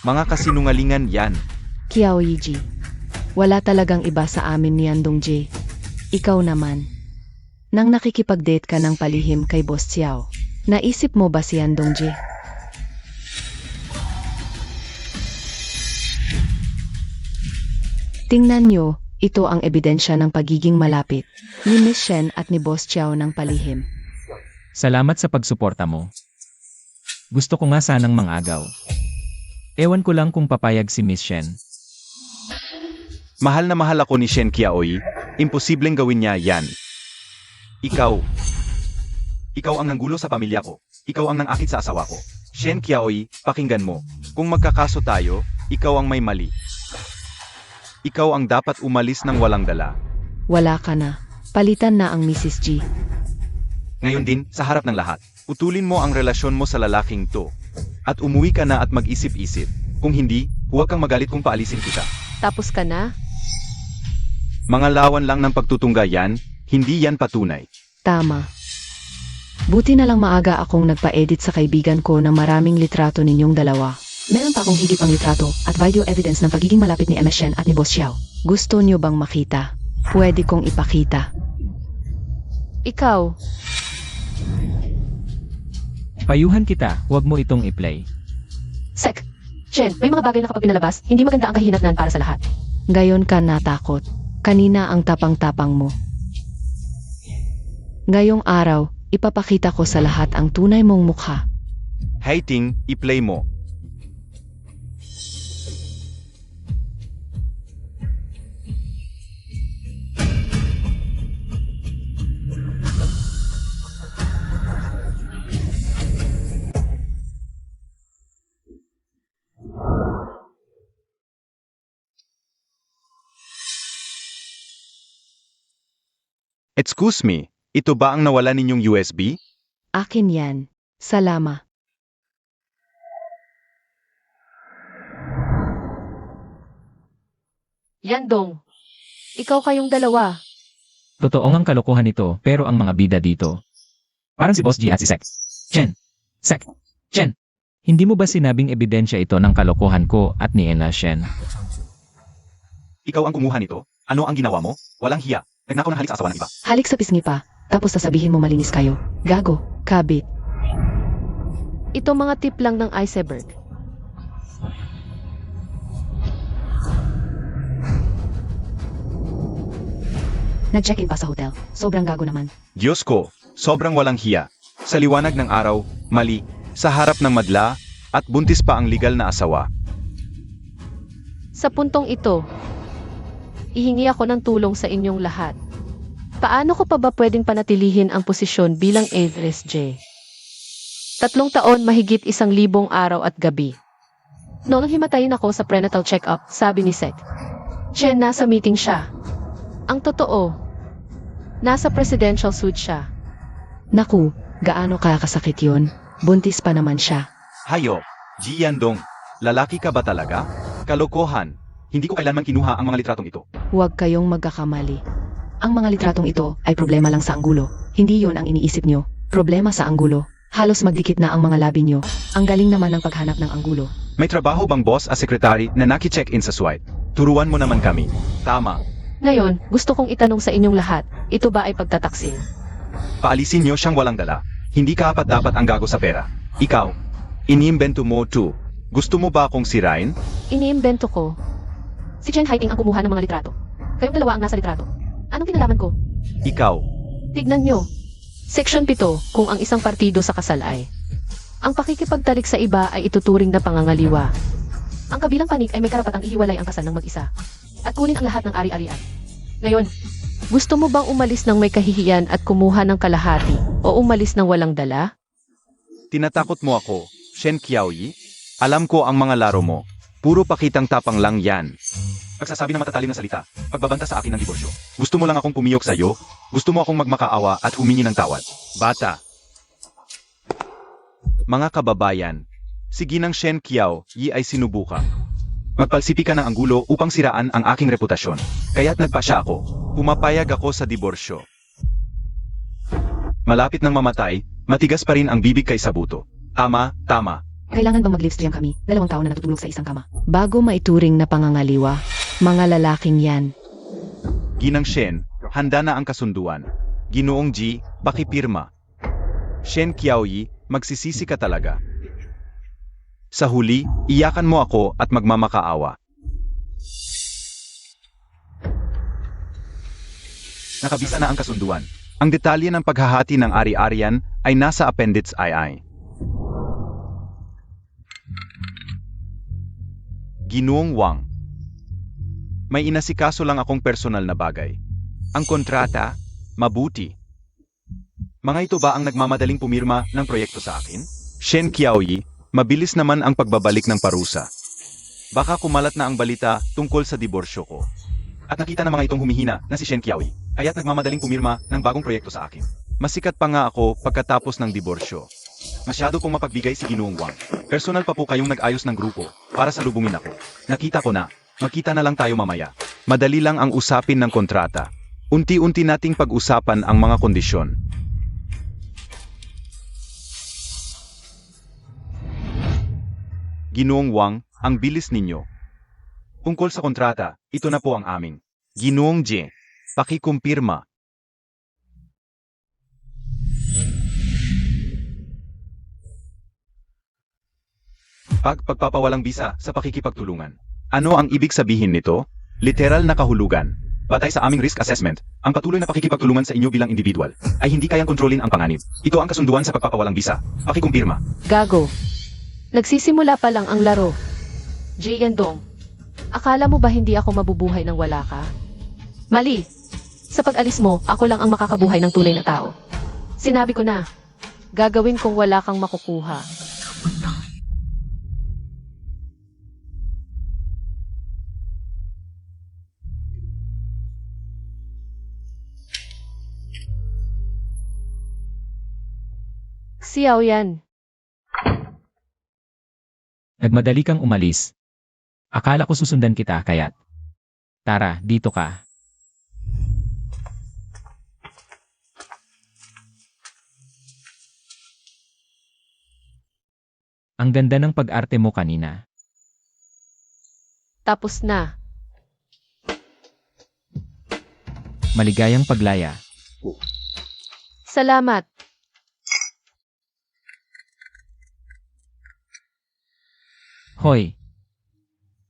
Mga kasinungalingan yan. Qiaoyi-ji. Wala talagang iba sa amin ni Andongji. Ikaw naman. Nang nakikipag-date ka ng palihim kay Boss Xiao, naisip mo ba si Andongji? Tingnan nyo, ito ang ebidensya ng pagiging malapit ni Miss Shen at ni Boss Xiao ng palihim. Salamat sa pagsuporta mo. Gusto ko nga sanang mangagaw. Ewan ko lang kung papayag si Miss Shen. Mahal na mahal ako ni Shen Qiaoyi. Imposibleng gawin niya yan. Ikaw ang nanggulo sa pamilya ko. Ikaw ang nangakit sa asawa ko. Shen Qiaoyi, pakinggan mo. Kung magkakaso tayo, ikaw ang may mali. Ikaw ang dapat umalis ng walang dala. Wala ka na. Palitan na ang Mrs. G. Ngayon din, sa harap ng lahat, utulin mo ang relasyon mo sa lalaking to. At umuwi ka na at mag-isip-isip. Kung hindi, huwag kang magalit kung paalisin kita. Tapos ka na? Mga lawan lang ng pagtutungga yan, hindi yan patunay. Tama. Buti na lang maaga akong nagpa-edit sa kaibigan ko ng maraming litrato ninyong dalawa. Meron pa akong higit pang litrato at video evidence ng pagiging malapit ni MS Shen at ni Boss Xiao. Gusto nyo bang makita? Pwede kong ipakita. Ikaw, Payuhan kita, huwag mo itong i-play. Sek. Chen, may mga bagay na kapag pinalabas, hindi maganda ang kahinatnan para sa lahat. Gayon ka natakot. Kanina ang tapang-tapang mo. Ngayong araw, ipapakita ko sa lahat ang tunay mong mukha. Hey Ting, i-play mo. Excuse me, ito ba ang nawala ninyong USB? Akin yan. Salama. Yandong, ikaw kayong dalawa. Totoo ang kalokohan nito, pero ang mga bida dito. Parang si Boss G at si Sek. Chen. Hindi mo ba sinabing ebidensya ito ng kalokohan ko at ni Ena Shen? Ikaw ang kumuha nito? Ano ang ginawa mo? Walang hiya. Nagnakaw ng halik sa asawa ng iba. Halik sa pisngi pa, tapos sasabihin mo malinis kayo. Gago, kabit. Ito mga tip lang ng iceberg. Nag-check-in pa sa hotel. Sobrang gago naman. Diyos ko, sobrang walang hiya. Sa liwanag ng araw, mali, sa harap ng madla, at buntis pa ang legal na asawa. Sa puntong ito, ihingi ako ng tulong sa inyong lahat. Paano ko pa ba pwedeng panatilihin ang posisyon bilang Heiress J? 3 taon mahigit 1,000 araw at gabi. Noong himatayin ako sa prenatal check-up, sabi ni Seth, Chen, nasa meeting siya. Ang totoo, nasa presidential suite siya. Naku, gaano kakasakit yun? Buntis pa naman siya. Hayo, Ji Yandong, lalaki ka ba talaga? Kalokohan. Hindi ko kailanman kinuha ang mga litratong ito. Huwag kayong magkakamali. Ang mga litratong ito ay problema lang sa anggulo. Hindi yon ang iniisip nyo. Problema sa anggulo. Halos magdikit na ang mga labi nyo. Ang galing naman ng paghanap ng anggulo. May trabaho bang boss as secretary na naki-check-in sa SWITE? Turuan mo naman kami. Tama. Ngayon, gusto kong itanong sa inyong lahat, ito ba ay pagtataksil? Paalisin niyo siyang walang dala. Hindi ka dapat ang gago sa pera. Ikaw, iniimbento mo too. Gusto mo ba akong sirain? Iniimbento ko. Si Chen Haiting ang kumuha ng mga litrato. Kayong dalawa ang nasa litrato. Anong kinalaman ko? Ikaw. Tignan nyo. Section 7, kung ang isang partido sa kasal ay ang pakikipagtalik sa iba ay ituturing na pangangaliwa. Ang kabilang panig ay may karapatang ihiwalay ang kasal ng mag-isa at kunin ang lahat ng ari-arian. Ngayon, gusto mo bang umalis ng may kahihiyan at kumuha ng kalahati o umalis ng walang dala? Tinatakot mo ako, Shen Qiaoyi? Alam ko ang mga laro mo. Puro pakitang tapang lang yan. Pagsasabi ng matatalim na salita, pagbabanta sa akin ng diborsyo. Gusto mo lang akong pumiyok sa'yo? Gusto mo akong magmakaawa at humingi ng tawad? Bata. Mga kababayan, si Ginang Shen Qiaoyi ay sinubukan. Magpalsipi ka ng anggulo upang siraan ang aking reputasyon. Kaya't nagpasya ako. Pumapayag ako sa diborsyo. Malapit nang mamatay, matigas pa rin ang bibig kay Sabuto. Tama. Kailangan bang mag-livestream kami? 2 taon na natutulog sa isang kama. Bago maituring na pangangaliwa, mga lalaking yan. Ginang Shen, handa na ang kasunduan. Ginoong G, pakipirma. Shen Qiaoyi, magsisisi ka talaga. Sa huli, iyakan mo ako at magmamakaawa. Nakabisa na ang kasunduan. Ang detalye ng paghahati ng ari-arian ay nasa Appendix II. Ginoong Wang. May inasikaso lang akong personal na bagay. Ang kontrata, mabuti. Mga ito ba ang nagmamadaling pumirma ng proyekto sa akin? Shen Qiaoyi, mabilis naman ang pagbabalik ng parusa. Baka kumalat na ang balita tungkol sa diborsyo ko. At nakita na mga itong humihina na si Shen Qiaoyi, kaya't nagmamadaling pumirma ng bagong proyekto sa akin. Masikat pa nga ako pagkatapos ng diborsyo. Masyado pong mapagbigay si Ginoong Wang. Personal pa po kayong nag-ayos ng grupo para salubungin ako. Nakita ko na. Magkita na lang tayo mamaya. Madali lang ang usapin ng kontrata. Unti-unti nating pag-usapan ang mga kondisyon. Ginoong Wang, ang bilis ninyo. Tungkol sa kontrata, ito na po ang aming. Ginoong J, pakikumpirma. Pagpapawalang bisa sa pakikipagtulungan. Ano ang ibig sabihin nito? Literal na kahulugan. Batay sa aming risk assessment, ang patuloy na pakikipagtulungan sa inyo bilang individual ay hindi kayang kontrolin ang panganib. Ito ang kasunduan sa pagpapawalang bisa. Pakikumpirma. Gago. Nagsisimula pa lang ang laro. Jay Endong, akala mo ba hindi ako mabubuhay nang wala ka? Mali. Sa pag-alis mo, ako lang ang makakabuhay ng tunay na tao. Sinabi ko na, gagawin kong wala kang makukuha. Xiao Yan. Nagmadali kang umalis. Akala ko susundan kita, kaya't. Tara, dito ka. Ang ganda ng pag-arte mo kanina. Tapos na. Maligayang paglaya. Salamat. Hoy!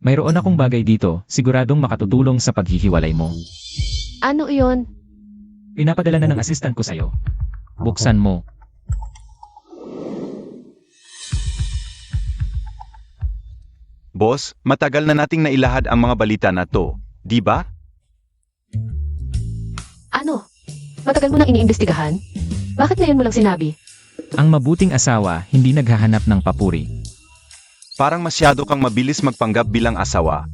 Mayroon akong bagay dito, siguradong makatutulong sa paghihiwalay mo. Ano iyon? Pinapadala na ng assistant ko sa'yo. Buksan mo. Boss, matagal na nating nailahad ang mga balita na to, di ba? Ano? Matagal mo nang iniimbestigahan? Bakit ngayon mo lang sinabi? Ang mabuting asawa hindi naghahanap ng papuri. Parang masyado kang mabilis magpanggap bilang asawa.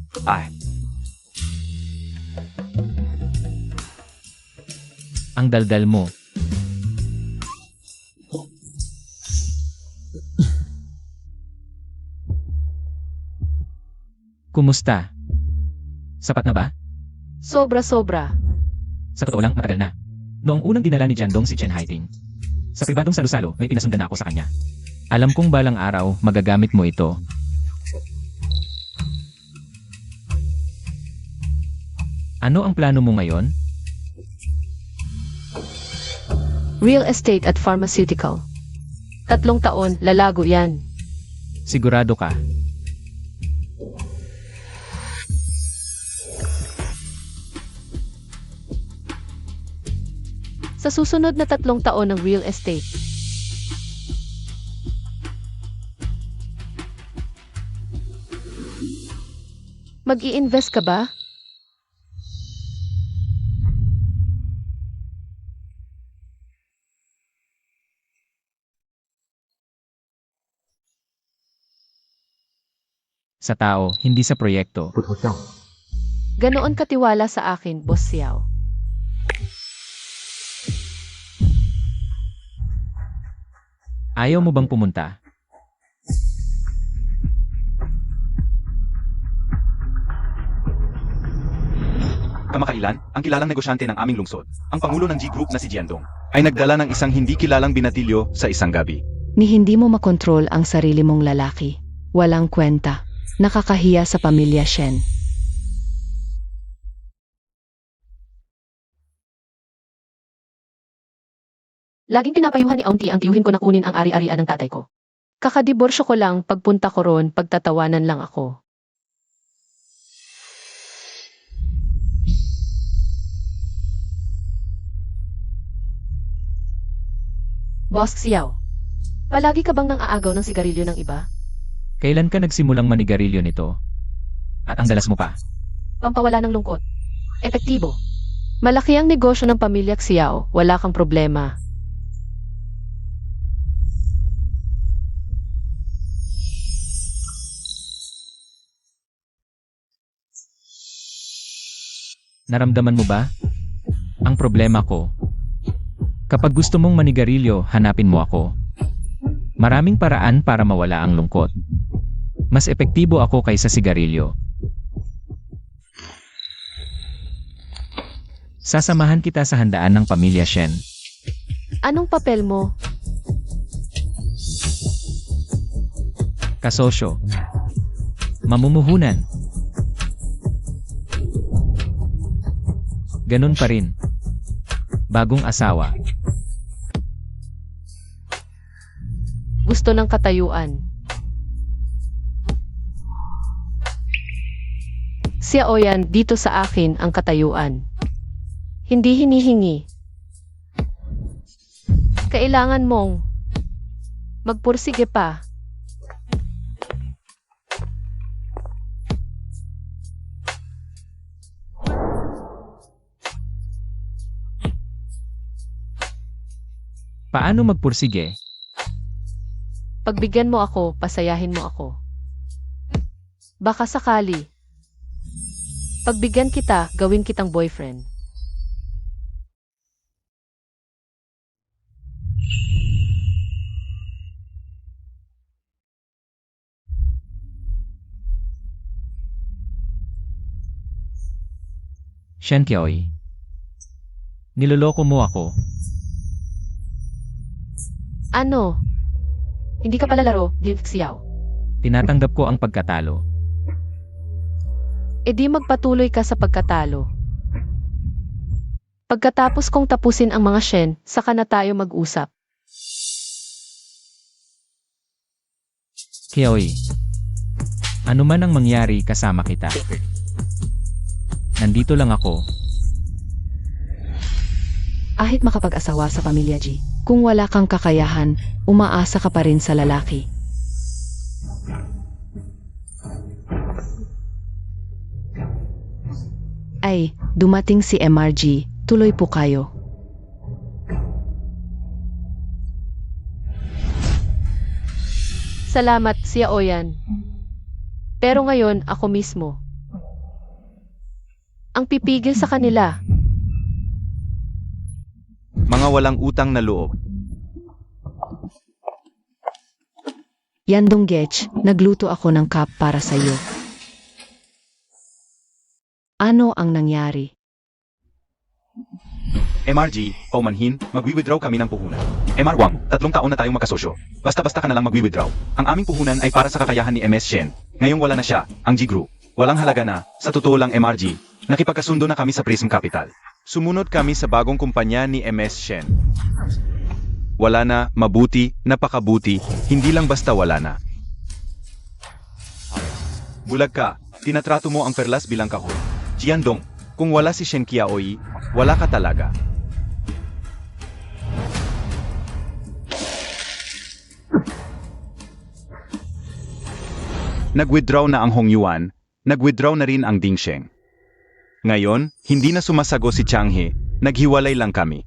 Ang daldal mo. Kumusta? Sapat na ba? Sobra-sobra. Sa totoo lang, matagal na. Noong unang dinala ni Jandong si Chen Haiting. Sa pribadong salo-salo, may pinasundan na ako sa kanya. Alam kong balang araw, magagamit mo ito. Ano ang plano mo ngayon? Real estate at pharmaceutical. 3 taon, lalago yan. Sigurado ka? Sa susunod na 3 taon ng real estate. Mag-i-invest ka ba? Sa tao, hindi sa proyekto. Ganoon katiwala sa akin, Boss Xiao. Ayaw mo bang pumunta? Kamakailan, ang kilalang negosyante ng aming lungsod, ang pangulo ng G Group na si Jiandong, ay nagdala ng isang hindi kilalang binatilyo sa isang gabi. Ni hindi mo makontrol ang sarili mong lalaki. Walang kwenta. Nakakahiya sa pamilya Shen. Laging pinapayuhan ni Auntie ang tiyuhin ko na kunin ang ari-arian ng tatay ko. Kakadiborsyo ko lang, pagpunta ko roon, pagtatawanan lang ako. Boss Xiao, palagi ka bang nang aagaw ng sigarilyo ng iba? Kailan ka nagsimulang manigarilyo nito? At ang dalas mo pa? Pampawala ng lungkot. Epektibo. Malaki ang negosyo ng pamilya Xiao, wala kang problema. Naramdaman mo ba? Ang problema ko. Kapag gusto mong manigarilyo, hanapin mo ako. Maraming paraan para mawala ang lungkot. Mas epektibo ako kaysa sigarilyo. Sasamahan kita sa handaan ng pamilya Shen. Anong papel mo? Kasosyo. Mamumuhunan. Ganun pa rin. Bagong asawa. Gusto ng katayuan. Xiao Yan, dito sa akin ang katayuan. Hindi hinihingi. Kailangan mong magpursige pa. Paano magpursige? Pagbigyan mo ako, pasayahin mo ako. Baka sakali. Pagbigyan kita, gawin kitang boyfriend. Shen Qiaoyi. Niloloko mo ako. Ano? Hindi ka pala laro, Div Xiao. Tinatanggap ko ang pagkatalo. E di magpatuloy ka sa pagkatalo. Pagkatapos kong tapusin ang mga Shen, saka na tayo mag-usap. Qiaoyi. Ano man ang mangyari kasama kita. Nandito lang ako. Ahit makapag-asawa sa pamilya G. Kung wala kang kakayahan, umaasa ka pa rin sa lalaki. Ay, dumating si MRG. Tuloy po kayo. Salamat, Sia Oyan. Pero ngayon, ako mismo. Ang pipigil sa kanila. Mga walang utang na loob. Yandong Gech, nagluto ako ng cup para sa iyo. Ano ang nangyari? MRG, paumanhin, magwi-withdraw kami ng puhunan. MR Wang, 3 taon na tayong magkasosyo. Basta-basta ka na lang magwi-withdraw. Ang aming puhunan ay para sa kakayahan ni MS Shen. Ngayong wala na siya, ang G Group. Walang halaga na, sa totoo lang MRG, nakipagkasundo na kami sa Prism Capital. Sumunod kami sa bagong kumpanya ni MS Shen. Wala na, mabuti, napakabuti, hindi lang basta wala na. Bulag ka, tinatrato mo ang perlas bilang kahon. Jiandong, kung wala si Shen Qiaoyi, wala ka talaga. Nag-withdraw na ang Hong Yuan, nag-withdraw na rin ang Ding Sheng. Ngayon, hindi na sumasago si Chang He, naghiwalay lang kami.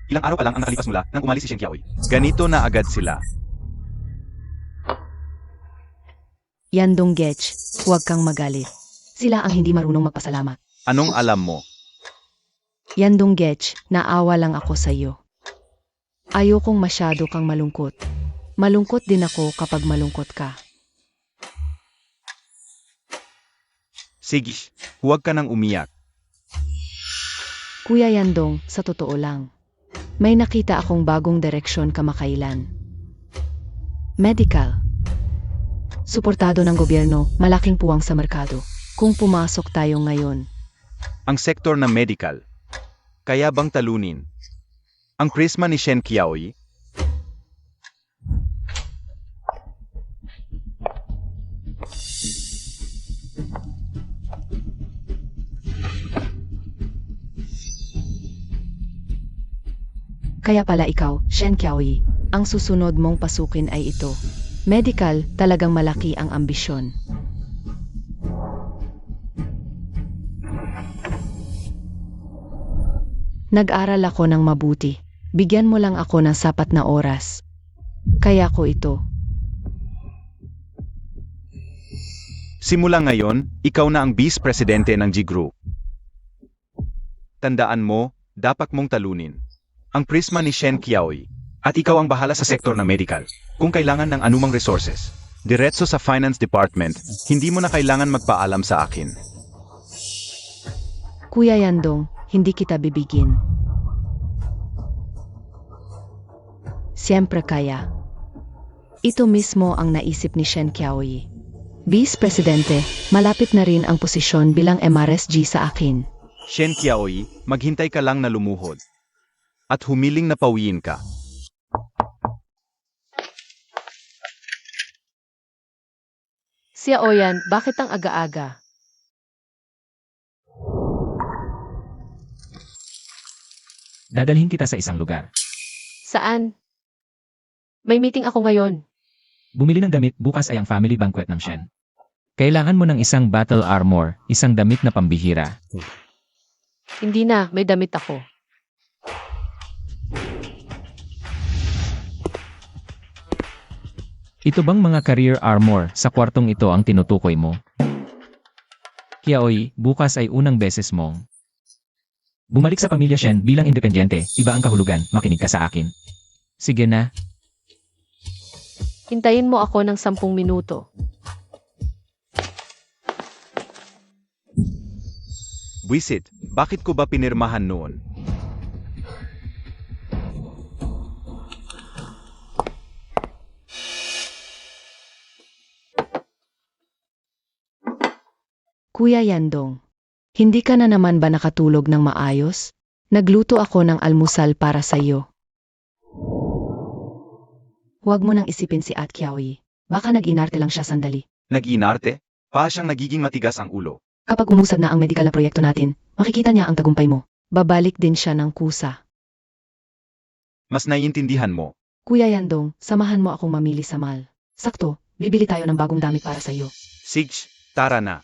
Ilang araw pa lang ang nakalipas mula nang umalis si Shen Qiaoyi. Ganito na agad sila. Yandong Gech, huwag kang magalit. Sila ang hindi marunong magpasalamat. Anong alam mo? Yandong Gech, naawa lang ako sa iyo. Ayokong masyado kang malungkot. Malungkot din ako kapag malungkot ka. Sige, huwag ka nang umiyak. Kuya Yandong, sa totoo lang. May nakita akong bagong direksyon kamakailan. Medical. Suportado ng gobyerno, malaking puwang sa merkado. Kung pumasok tayo ngayon, Ang sektor ng medical. Kaya bang talunin? Ang prisma ni Shen Qiaoyi? kaya pala ikaw, Shen Qiaoyi, ang susunod mong pasukin ay ito. Medical, talagang malaki ang ambisyon. Nag-aral ako ng mabuti. Bigyan mo lang ako ng sapat na oras. Kaya ko ito. Simula ngayon, ikaw na ang Vice Presidente ng G Group. Tandaan mo, dapat mong talunin ang prisma ni Shen Qiaoyi. At ikaw ang bahala sa sektor ng medical. Kung kailangan ng anumang resources, diretso sa Finance Department, hindi mo na kailangan magpaalam sa akin. Kuya Yandong, hindi kita bibigin. Siyempre kaya. Ito mismo ang naisip ni Shen Qiaoyi. Vice Presidente, malapit na rin ang posisyon bilang MRSG sa akin. Shen Qiaoyi, maghintay ka lang na lumuhod. At humiling na pawiin ka. Sia Oyan, bakit ang aga-aga? Dadalhin kita sa isang lugar. Saan? May meeting ako ngayon. Bumili ng damit, bukas ay ang family banquet ng Shen. Kailangan mo ng isang battle armor, isang damit na pambihira. Hindi na, may damit ako. Ito bang mga career armor sa kwartong ito ang tinutukoy mo? Kiaoy, bukas ay unang beses mong bumalik sa pamilya Shen bilang independyente, iba ang kahulugan, makinig ka sa akin. Sige na, Hintayin mo ako ng 10 minuto. Buisit, bakit ko ba pinirmahan noon? Kuya Yandong, hindi ka na naman ba nakatulog ng maayos? Nagluto ako ng almusal para sa iyo. Huwag mo nang isipin si At Kiaoy. Baka nag-inarte lang siya sandali. Nag-inarte? Pa siyang nagiging matigas ang ulo. Kapag umusad na ang medical na proyekto natin, makikita niya ang tagumpay mo. Babalik din siya ng kusa. Mas naiintindihan mo. Kuya Yandong, samahan mo akong mamili sa mall. Sakto, bibili tayo ng bagong damit para sa iyo. Sige, tara na.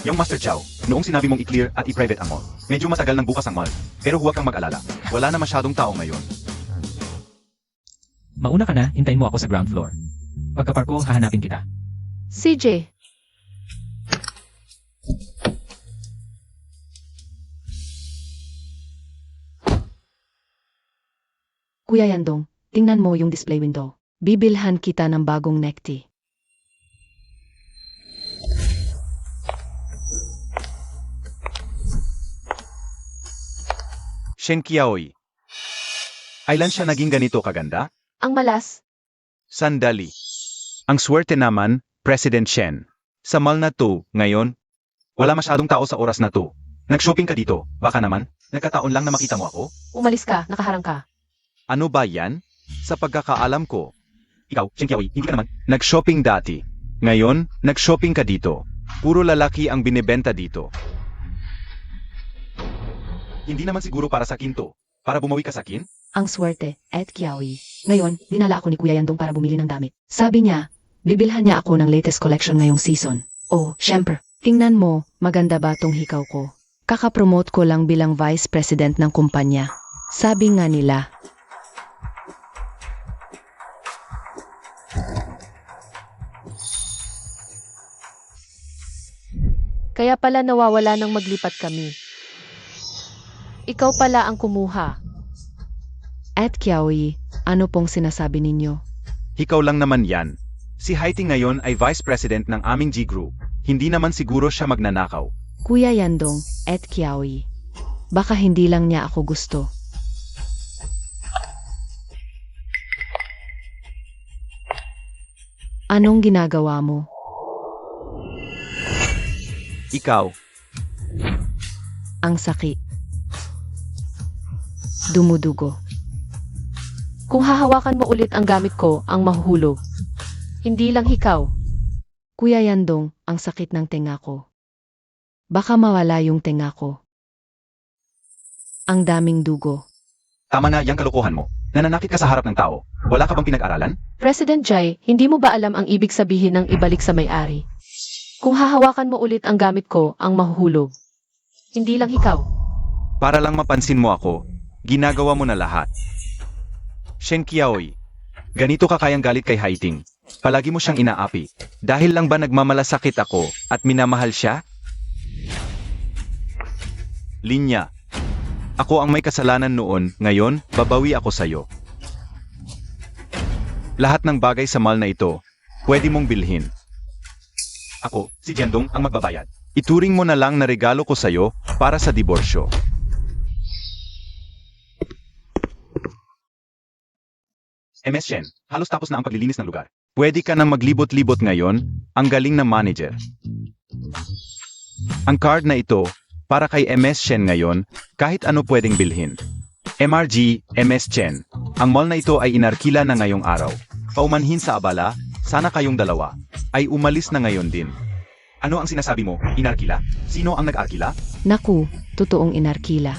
Yung Master Chow, noong sinabi mong i-clear at i-private ang mall, medyo matagal nang bukas ang mall. Pero huwag kang mag-alala. Wala na masyadong tao ngayon. mauna ka na, hintayin mo ako sa ground floor. Pagka-park ko, hahanapin kita. CJ, Kuya Yandong, tingnan mo yung display window. Bibilhan kita ng bagong neck tee. Shen Kiaoy. Kailan siya naging ganito kaganda? ang malas. Sandali. Ang swerte naman, President Shen. Sa mall na to, ngayon, wala masyadong tao sa oras na to. Nag-shopping ka dito, baka naman, nagkataon lang na makita mo ako? Umalis ka, nakaharang ka. Ano ba yan? Sa pagkakaalam ko. Ikaw, Shen Kiaoy, hindi ka naman nag-shopping dati. Ngayon, nag-shopping ka dito. Puro lalaki ang binibenta dito. Hindi naman siguro para sa akin to. Para bumawi ka sa akin? Ang swerte, At Kiaoy. Ngayon, dinala ako ni Kuya Yandong para bumili ng damit. Sabi niya, bibilhan niya ako ng latest collection ngayong season. Oh, syempre. Tingnan mo, maganda ba tong hikaw ko? Kakapromote ko lang bilang vice president ng kumpanya. Sabi nga nila, Kaya pala nawawala nang maglipat kami. Ikaw pala ang kumuha. At Kiaoy, ano pong sinasabi ninyo? Ikaw lang naman yan. Si Haiti ngayon ay vice president ng aming G Group. Hindi naman siguro siya magnanakaw. Kuya Yandong, At Kiaoy. Baka hindi lang niya ako gusto. Anong ginagawa mo? Ikaw, Ang sakit. Dumudugo. Kung hahawakan mo ulit ang gamit ko, ang mahuhulog. Hindi lang ikaw. Kuya Yandong, ang sakit ng tenga ko. Baka mawala yung tenga ko. Ang daming dugo. tama na yung kalokohan mo. Nananakit ka sa harap ng tao. Wala ka bang pinag-aralan? President Jai, hindi mo ba alam ang ibig sabihin ng ibalik sa may-ari? Kung hahawakan mo ulit ang gamit ko, ang mahuhulog. Hindi lang ikaw. Para lang mapansin mo ako, ginagawa mo na lahat. Shen Kiaoy, ganito ka kayang galit kay Haiting. Palagi mo siyang inaapi. Dahil lang ba nagmamalasakit ako at minamahal siya? Linya, ako ang may kasalanan noon, ngayon, babawi ako sa'yo. Lahat ng bagay sa mall na ito, pwede mong bilhin. Ako, si Jiandong, ang magbabayad. Ituring mo na lang na regalo ko sa'yo para sa diborsyo. MS Shen, halos tapos na ang paglilinis ng lugar. Pwede ka nang maglibot-libot ngayon, ang galing na manager. Ang card na ito, para kay MS Shen ngayon, kahit ano pwedeng bilhin. MRG, MS Chen. Ang mall na ito ay inarkila na ngayong araw. Paumanhin sa abala, sana kayong dalawa, ay umalis na ngayon din. Ano ang sinasabi mo, inarkila? Sino ang nag-arkila? Naku, totoong inarkila.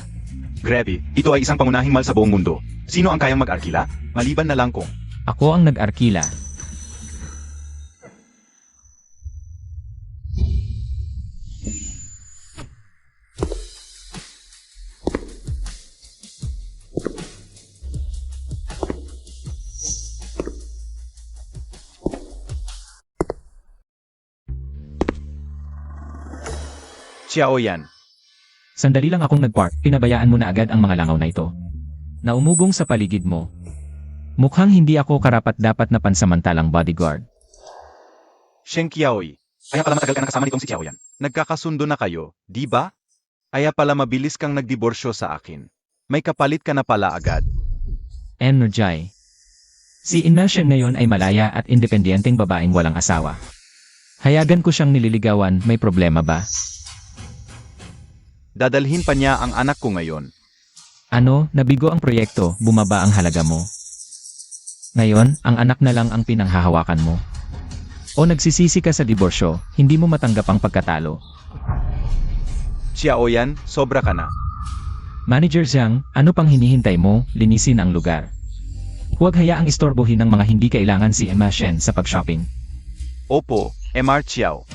Grabe, ito ay isang pangunahing mall sa buong mundo. Sino ang kayang mag-arkila? Maliban na lang kung Ako ang nag-arkila. Xiaoyan, Sandali lang akong nagpark, pinabayaan mo na agad ang mga langaw na ito. Naumugong sa paligid mo. Mukhang hindi ako karapat-dapat na pansamantalang bodyguard. Shen Qiaoyi. Kaya pala matagal ka nakasama nitong si Xiaoyan. Nagkakasundo na kayo, di ba? Kaya pala mabilis kang nagdiborsyo sa akin. May kapalit ka na pala agad. Energy. Si Immersion ngayon ay malaya at independenteng babaeng walang asawa. Hayagan ko siyang nililigawan, may problema ba? Dadalhin pa niya ang anak ko ngayon. Ano, nabigo ang proyekto, bumaba ang halaga mo. Ngayon, ang anak na lang ang pinanghahawakan mo. O nagsisisi ka sa diborsyo, hindi mo matanggap ang pagkatalo. Xiaoyan, sobra ka na. Manager Zhang, ano pang hinihintay mo, linisin ang lugar. Huwag hayaang istorbohin ng mga hindi kailangan si Emma Shen sa pag-shopping. Opo, MR Xiao.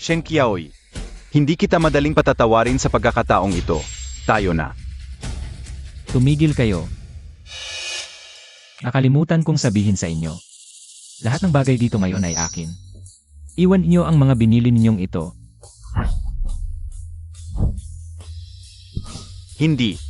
Shen Qiaoyi. Hindi kita madaling patatawarin sa pagkakataong ito. Tayo na. Tumigil kayo. Nakalimutan kong sabihin sa inyo. Lahat ng bagay dito ngayon ay akin. Iwan niyo ang mga binili ninyong ito. Hindi.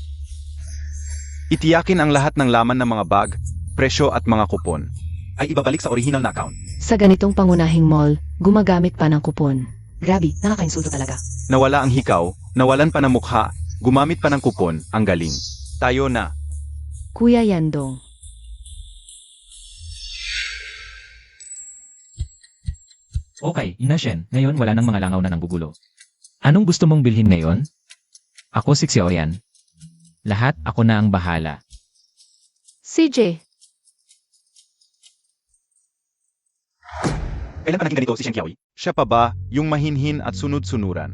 Itiyakin ang lahat ng laman ng mga bag, presyo at mga kupon. Ay ibabalik sa original na account. Sa ganitong pangunahing mall, gumagamit pa ng kupon. Grabe, nakakainsulto talaga. Nawala ang hikaw, nawalan pa ng mukha, gumamit pa ng kupon, ang galing. Tayo na. Kuya Yandong, Okay, Inashen, ngayon wala nang mga langaw na nanggugulo. Anong gusto mong bilhin ngayon? Ako si Xiaoyan. Lahat ako na ang bahala. CJ, Kailan pa naging ganito si Shen Qiaoyi? Siya pa ba, yung mahinhin at sunod-sunuran?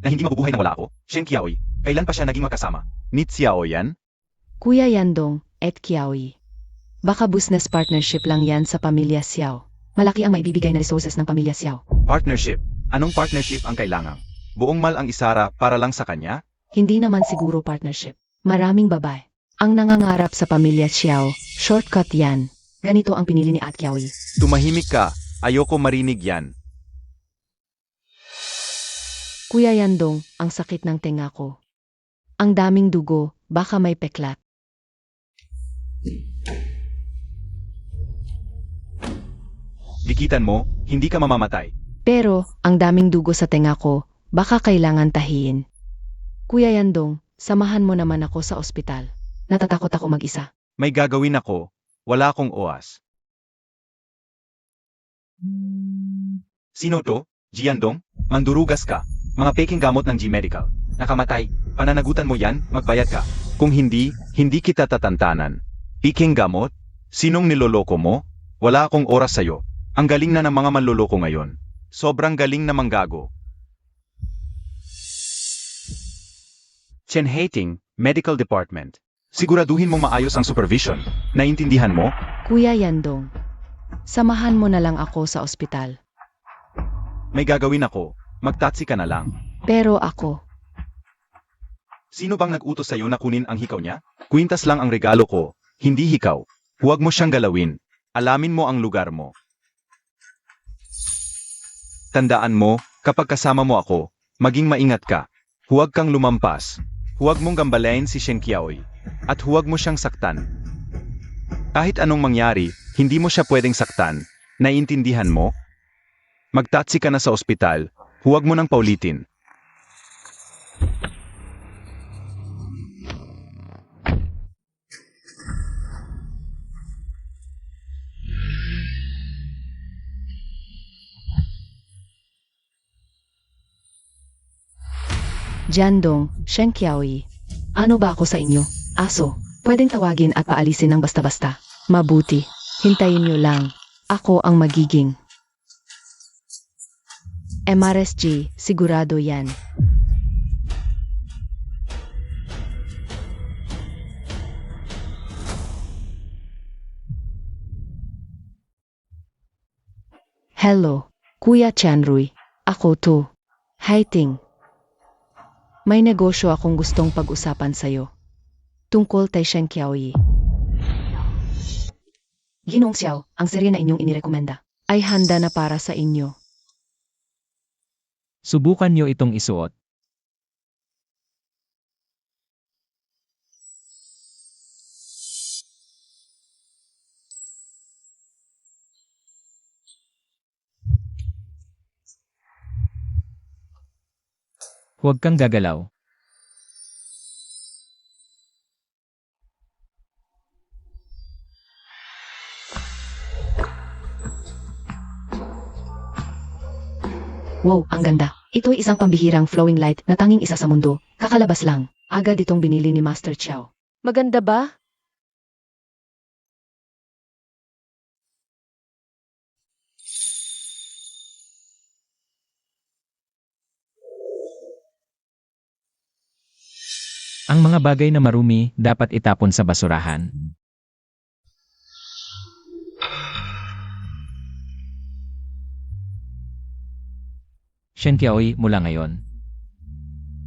Na hindi mabubuhay nang wala ako? Shen Qiaoyi, kailan pa siya naging magkasama? Ni Xiaoyan? Kuya Yandong, et Kiaoy. Baka business partnership lang yan sa pamilya Xiao. Malaki ang maibibigay na resources ng pamilya Xiao. Partnership. Anong partnership ang kailangan? Buong mal ang isara para lang sa kanya? Hindi naman siguro partnership. Maraming babae. Ang nangangarap sa pamilya Xiao, shortcut yan. Ganito ang pinili ni At Kiaoy. Tumahimik ka, ayoko marinig yan. Kuya Yandong, ang sakit ng tenga ko. Ang daming dugo, baka may peklat. Dikitan mo, hindi ka mamamatay. Pero, ang daming dugo sa tenga ko, baka kailangan tahiin. Kuya Yandong, samahan mo naman ako sa ospital. Natatakot ako mag-isa. May gagawin ako, wala akong oas. Sino to? Jiandong? Mandurugas ka. Mga peking gamot ng G-Medical. Nakamatay. Pananagutan mo yan, magbayad ka. Kung hindi, hindi kita tatantanan. Peking gamot? Sinong niloloko mo? Wala akong oras sa'yo. Ang galing na ng mga manloloko ngayon. Sobrang galing na manggago. Chen Hating, Medical Department. Siguraduhin mong maayos ang supervision. Naintindihan mo? Kuya Yandong, samahan mo na lang ako sa ospital. May gagawin ako. Magtatsi ka na lang. Pero ako, Sino bang nag-utos sa'yo na kunin ang hikaw niya? Kwintas lang ang regalo ko, hindi hikaw. Huwag mo siyang galawin. Alamin mo ang lugar mo. Tandaan mo, kapag kasama mo ako, maging maingat ka. Huwag kang lumampas. Huwag mong gambalain si Shen Qiaoyi. At huwag mo siyang saktan. Kahit anong mangyari, hindi mo siya pwedeng saktan. Naiintindihan mo? Magtatsi ka na sa ospital. Huwag mo nang paulitin. Jiandong, Shen Qiaoyi. Ano ba ako sa inyo? Aso, pwedeng tawagin at paalisin ng basta-basta. Mabuti. Hintayin niyo lang. Ako ang magiging MRSG, sigurado yan. Hello, Kuya Chanrui. Ako to. Hating. May negosyo akong gustong pag-usapan sa'yo. Tungkol kay Shen Qiaoyi. Ginoong Xiao, ang serye na inyong inirekomenda ay handa na para sa inyo. Subukan nyo itong isuot. Huwag kang gagalaw. Wow, ang ganda. Ito ay isang pambihirang flowing light na tanging isa sa mundo. Kakalabas lang. Agad itong binili ni Master Xiao. Maganda ba? Ang mga bagay na marumi dapat itapon sa basurahan. Shen Qiaoyi mula ngayon.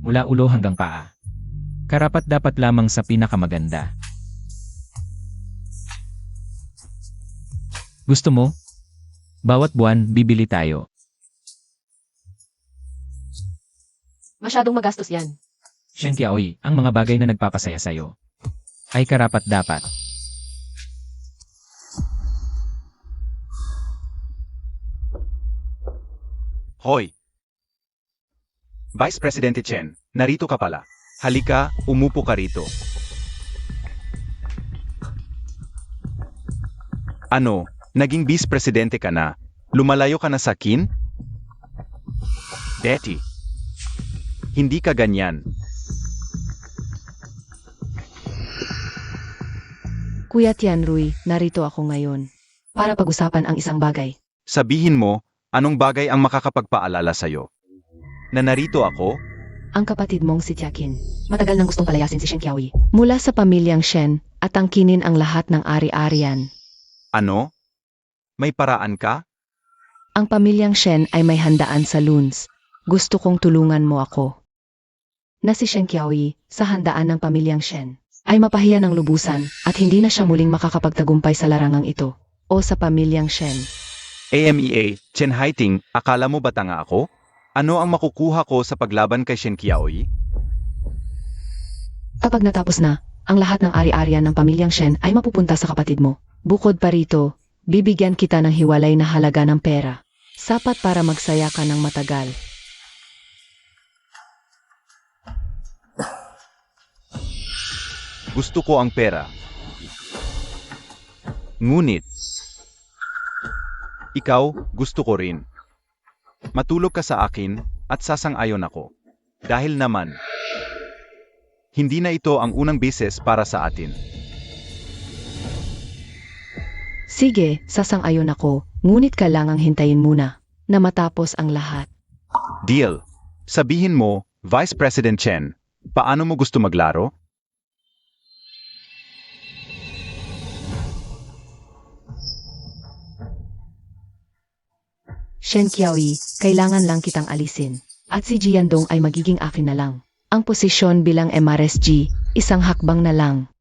Mula ulo hanggang paa. Karapat dapat lamang sa pinakamaganda. Gusto mo? Bawat buwan bibili tayo. Masyadong magastos yan. Shen Qiaoyi, ang mga bagay na nagpapasaya sa'yo ay karapat dapat. Hoy! Vice Presidente Chen, narito ka pala. Halika, umupo ka rito. Ano, naging Vice Presidente ka na? Lumalayo ka na sa akin? Betty, hindi ka ganyan. Kuya Tianrui, narito ako ngayon. Para pag-usapan ang isang bagay. Sabihin mo, anong bagay ang makakapagpaalala sa'yo? Na narito ako? Ang kapatid mong si Jiaqin. Matagal nang gustong palayasin si Shen Qiaoyi. Mula sa pamilyang Shen, at angkinin ang lahat ng ari-arian. Ano? May paraan ka? Ang pamilyang Shen ay may handaan sa Luns. Gusto kong tulungan mo ako. Na si Shen Qiaoyi, sa handaan ng pamilyang Shen, ay mapahiya ng lubusan at hindi na siya muling makakapagtagumpay sa larangang ito. O sa pamilyang Shen. AMEA, Chen Haiting, akala mo ba tanga ako? Ano ang makukuha ko sa paglaban kay Shen Qiaoyi? Kapag natapos na, ang lahat ng ari-arian ng pamilyang Shen ay mapupunta sa kapatid mo. Bukod pa rito, bibigyan kita ng hiwalay na halaga ng pera. Sapat para magsaya ka ng matagal. Gusto ko ang pera. Ngunit, ikaw, gusto ko rin. Matulog ka sa akin at sasang-ayon ako. Dahil naman, hindi na ito ang unang beses para sa atin. Sige, sasang-ayon ako, ngunit kailangang hintayin muna na matapos ang lahat. Deal. Sabihin mo, Vice President Chen, paano mo gusto maglaro? Shen Qiaoyi, kailangan lang kitang alisin. At si Jiandong ay magiging akin na lang. Ang posisyon bilang MRSG, isang hakbang na lang.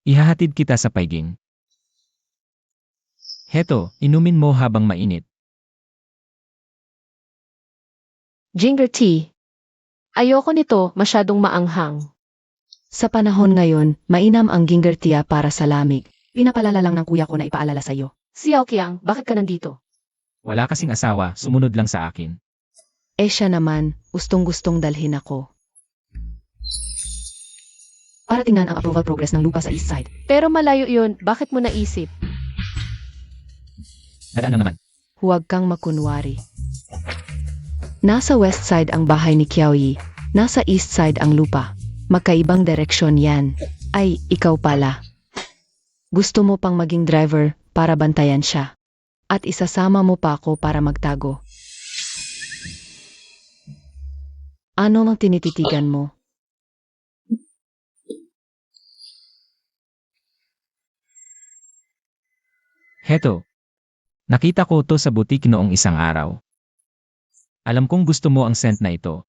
Ihahatid kita sa paiging. Heto, inumin mo habang mainit. Ginger tea. Ayoko nito, masyadong maanghang. Sa panahon ngayon, mainam ang ginger tea para sa lamig. Pinapalala lang ng kuya ko na ipaalala sa'yo. Xiao Qiang, bakit ka nandito? Wala kasing asawa, sumunod lang sa akin. Siya naman, gustong-gustong dalhin ako. Para tingnan ang approval progress ng lupa sa east side. Pero malayo yun, bakit mo naisip? Dadaan lang naman. Huwag kang makunwari. Nasa west side ang bahay ni Qiaoyi, nasa east side ang lupa. Magkaibang direksyon yan. Ay, ikaw pala. Gusto mo pang maging driver para bantayan siya. At isasama mo pa ako para magtago. Ano ang tinititigan mo? Heto. Nakita ko to sa butik noong isang araw. Alam kong gusto mo ang scent na ito.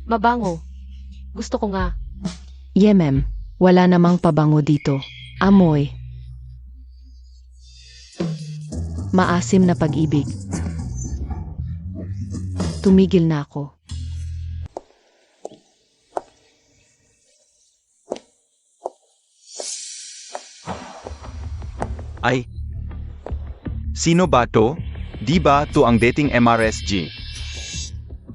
Mabango. Gusto ko nga. Yemem, wala namang pabango dito. Amoy. Maasim na pag-ibig. Tumigil na ako. Ay, sino ba to? Di ba to ang dating MRSG?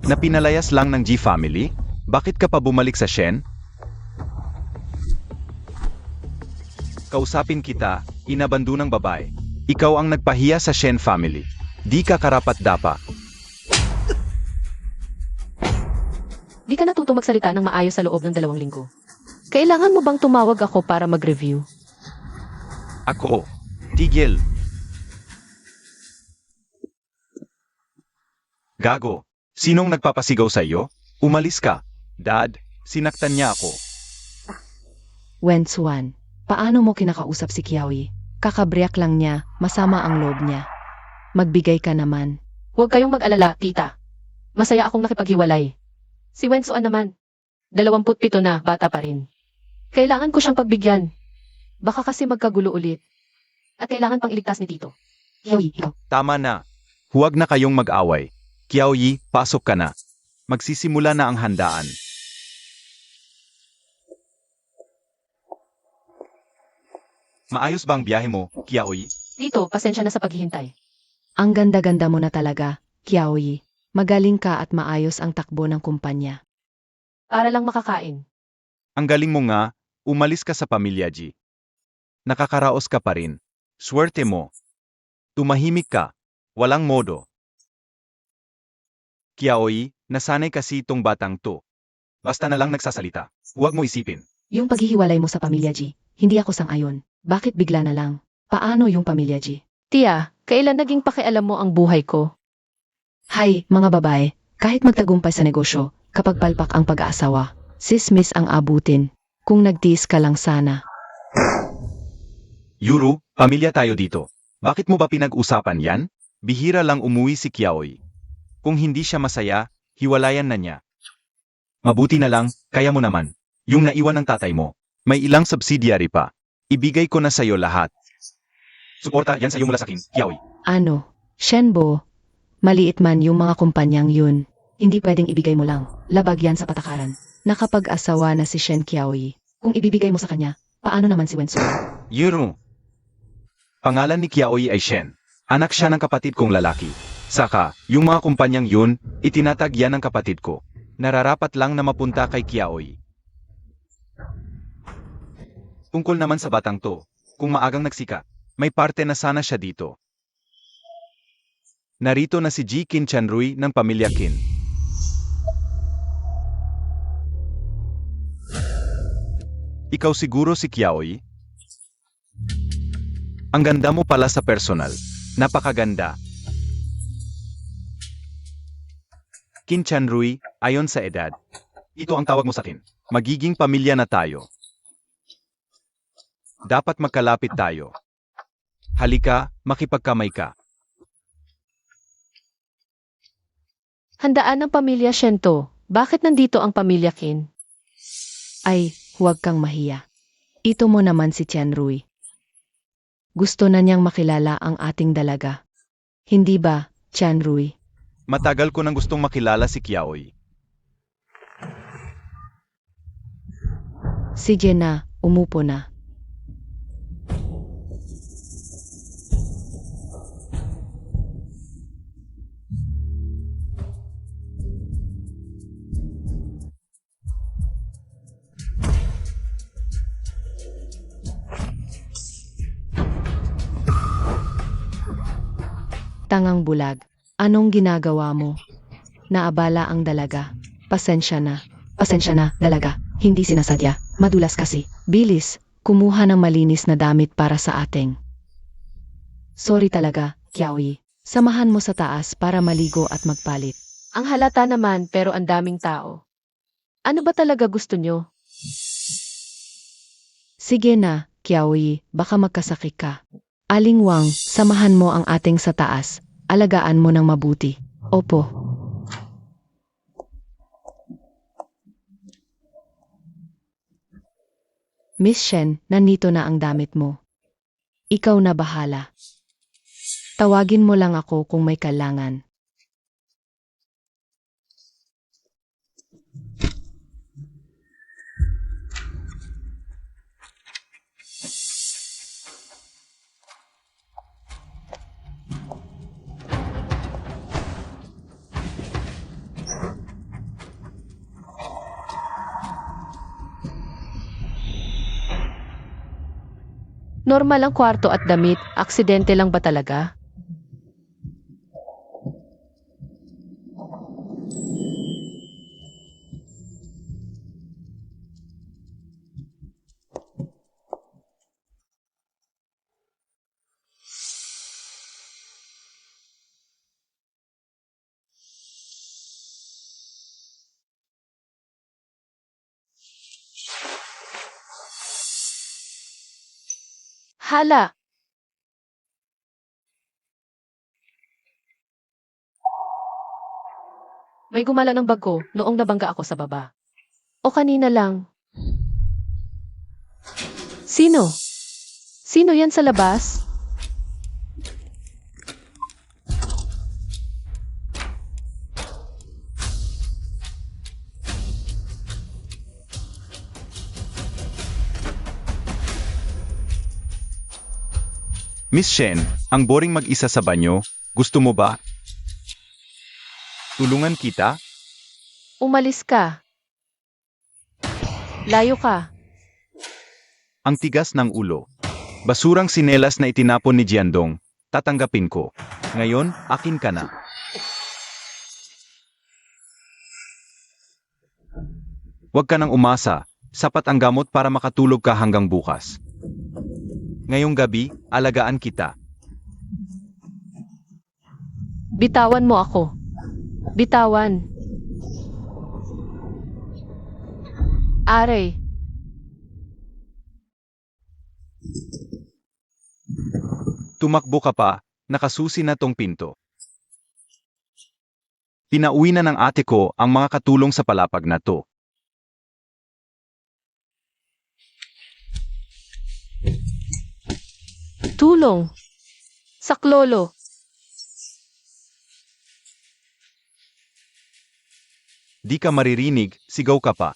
Na pinalayas lang ng G family? Bakit ka pa bumalik sa Shen? Kausapin kita, inabandu ng babae. Ikaw ang nagpahiya sa Shen family. Di ka karapat-dapa. Di ka natuto magsalita ng maayos sa loob ng 2 linggo. Kailangan mo bang tumawag ako para mag-review? Ako. Tigil. Gago. Sinong nagpapasigaw sa iyo? Umalis ka. Dad, sinaktan niya ako. Wensuan, paano mo kinakausap si Kiawi? Kakabriyak lang niya, masama ang loob niya. Magbigay ka naman. Huwag kayong mag-alala, tita. Masaya akong nakipaghiwalay. Si Wensuan naman. 27 na, bata pa rin. Kailangan ko siyang pagbigyan. Baka kasi magkagulo ulit. At kailangan pang iligtas ni Tito. Yawi, ikaw. Tama na. Huwag na kayong mag-away. Kiaoyi, pasok ka na. Magsisimula na ang handaan. Maayos ba ang biyahe mo, Kiaoyi? Tito, pasensya na sa paghihintay. Ang ganda-ganda mo na talaga, Kiaoyi. Magaling ka at maayos ang takbo ng kumpanya. Para lang makakain. Ang galing mo nga, umalis ka sa pamilya G. Nakakaraos ka pa rin. Swerte mo. Tumahimik ka. Walang modo. Kiaoyi, nasanay kasi itong batang to. Basta na lang nagsasalita. Huwag mo isipin. Yung paghihiwalay mo sa pamilya G, hindi ako sang-ayon. Bakit bigla na lang? Paano yung pamilya G? Tia, kailan naging pakialam mo ang buhay ko? Hay, mga babae, kahit magtagumpay sa negosyo, kapag palpak ang pag-aasawa, sismis ang abutin. Kung nagtiis ka lang sana. Yuru, pamilya tayo dito. Bakit mo ba pinag-usapan yan? Bihira lang umuwi si Kiaoy. Kung hindi siya masaya, hiwalayan na niya. Mabuti na lang, kaya mo naman. Yung naiwan ng tatay mo. May ilang subsidiary pa. Ibigay ko na sa'yo lahat. Suporta yan sa'yo mula sa akin, Kiaoy. Ano? Shenbo, maliit man yung mga kumpanyang yun. Hindi pwedeng ibigay mo lang. Labag yan sa patakaran. Nakapag-asawa na si Shen Kiaoy. Kung ibibigay mo sa kanya, paano naman si Wensu? Yuru. Pangalan ni Kiaoy ay Shen. Anak siya ng kapatid kong lalaki. Saka, yung mga kumpanyang yun, itinatag yan ng kapatid ko. Nararapat lang na mapunta kay Kiaoy. Tungkol naman sa batang to, kung maagang nagsika, may parte na sana siya dito. Narito na si Ji Kin Chanrui ng pamilya Kin. Ikaw siguro si Kiaoy? Ang ganda mo pala sa personal. Napakaganda. Kin Chanrui, ayon sa edad. Ito ang tawag mo sa akin. Magiging pamilya na tayo. Dapat magkalapit tayo. Halika, makipagkamay ka. Handaan ng pamilya Shento. Bakit nandito ang pamilya Kin? Ay, huwag kang mahiya. Ito mo naman si Tianrui. Gusto na niyang makilala ang ating dalaga. Hindi ba, Tianrui? Matagal ko nang gustong makilala si Kiaoy. Si Jenna, umupo na. Tangang bulag, anong ginagawa mo? Naabala ang dalaga. Pasensya na, dalaga. Hindi sinasadya, madulas kasi. Bilis, kumuha ng malinis na damit para sa ating. Sorry talaga, Kiaoy. Samahan mo sa taas para maligo at magpalit. Ang halata naman pero ang daming tao. Ano ba talaga gusto nyo? Sige na, Kiaoy, baka magkasakit ka. Aling Wang, samahan mo ang ating sa taas. Alagaan mo ng mabuti. Opo. Miss Shen, nandito na ang damit mo. Ikaw na bahala. Tawagin mo lang ako kung may kailangan. Normal ang kwarto at damit, aksidente lang ba talaga? Hala! May gumala ng bag ko noong nabangga ako sa baba. O kanina lang. Sino? Sino yan sa labas? Miss Shen, ang boring mag-isa sa banyo. Gusto mo ba? Tulungan kita? Umalis ka. Layo ka. Ang tigas ng ulo. Basurang sinelas na itinapon ni Jiandong. Tatanggapin ko. Ngayon, akin ka na. Huwag ka nang umasa. Sapat ang gamot para makatulog ka hanggang bukas. Ngayong gabi, alagaan kita. Bitawan mo ako. Bitawan. Aray. Tumakbo ka pa, nakasusi na tong pinto. Pinauwi na ng ate ko ang mga katulong sa palapag na to. Tulong. Saklolo. Di ka maririnig, sigaw ka pa.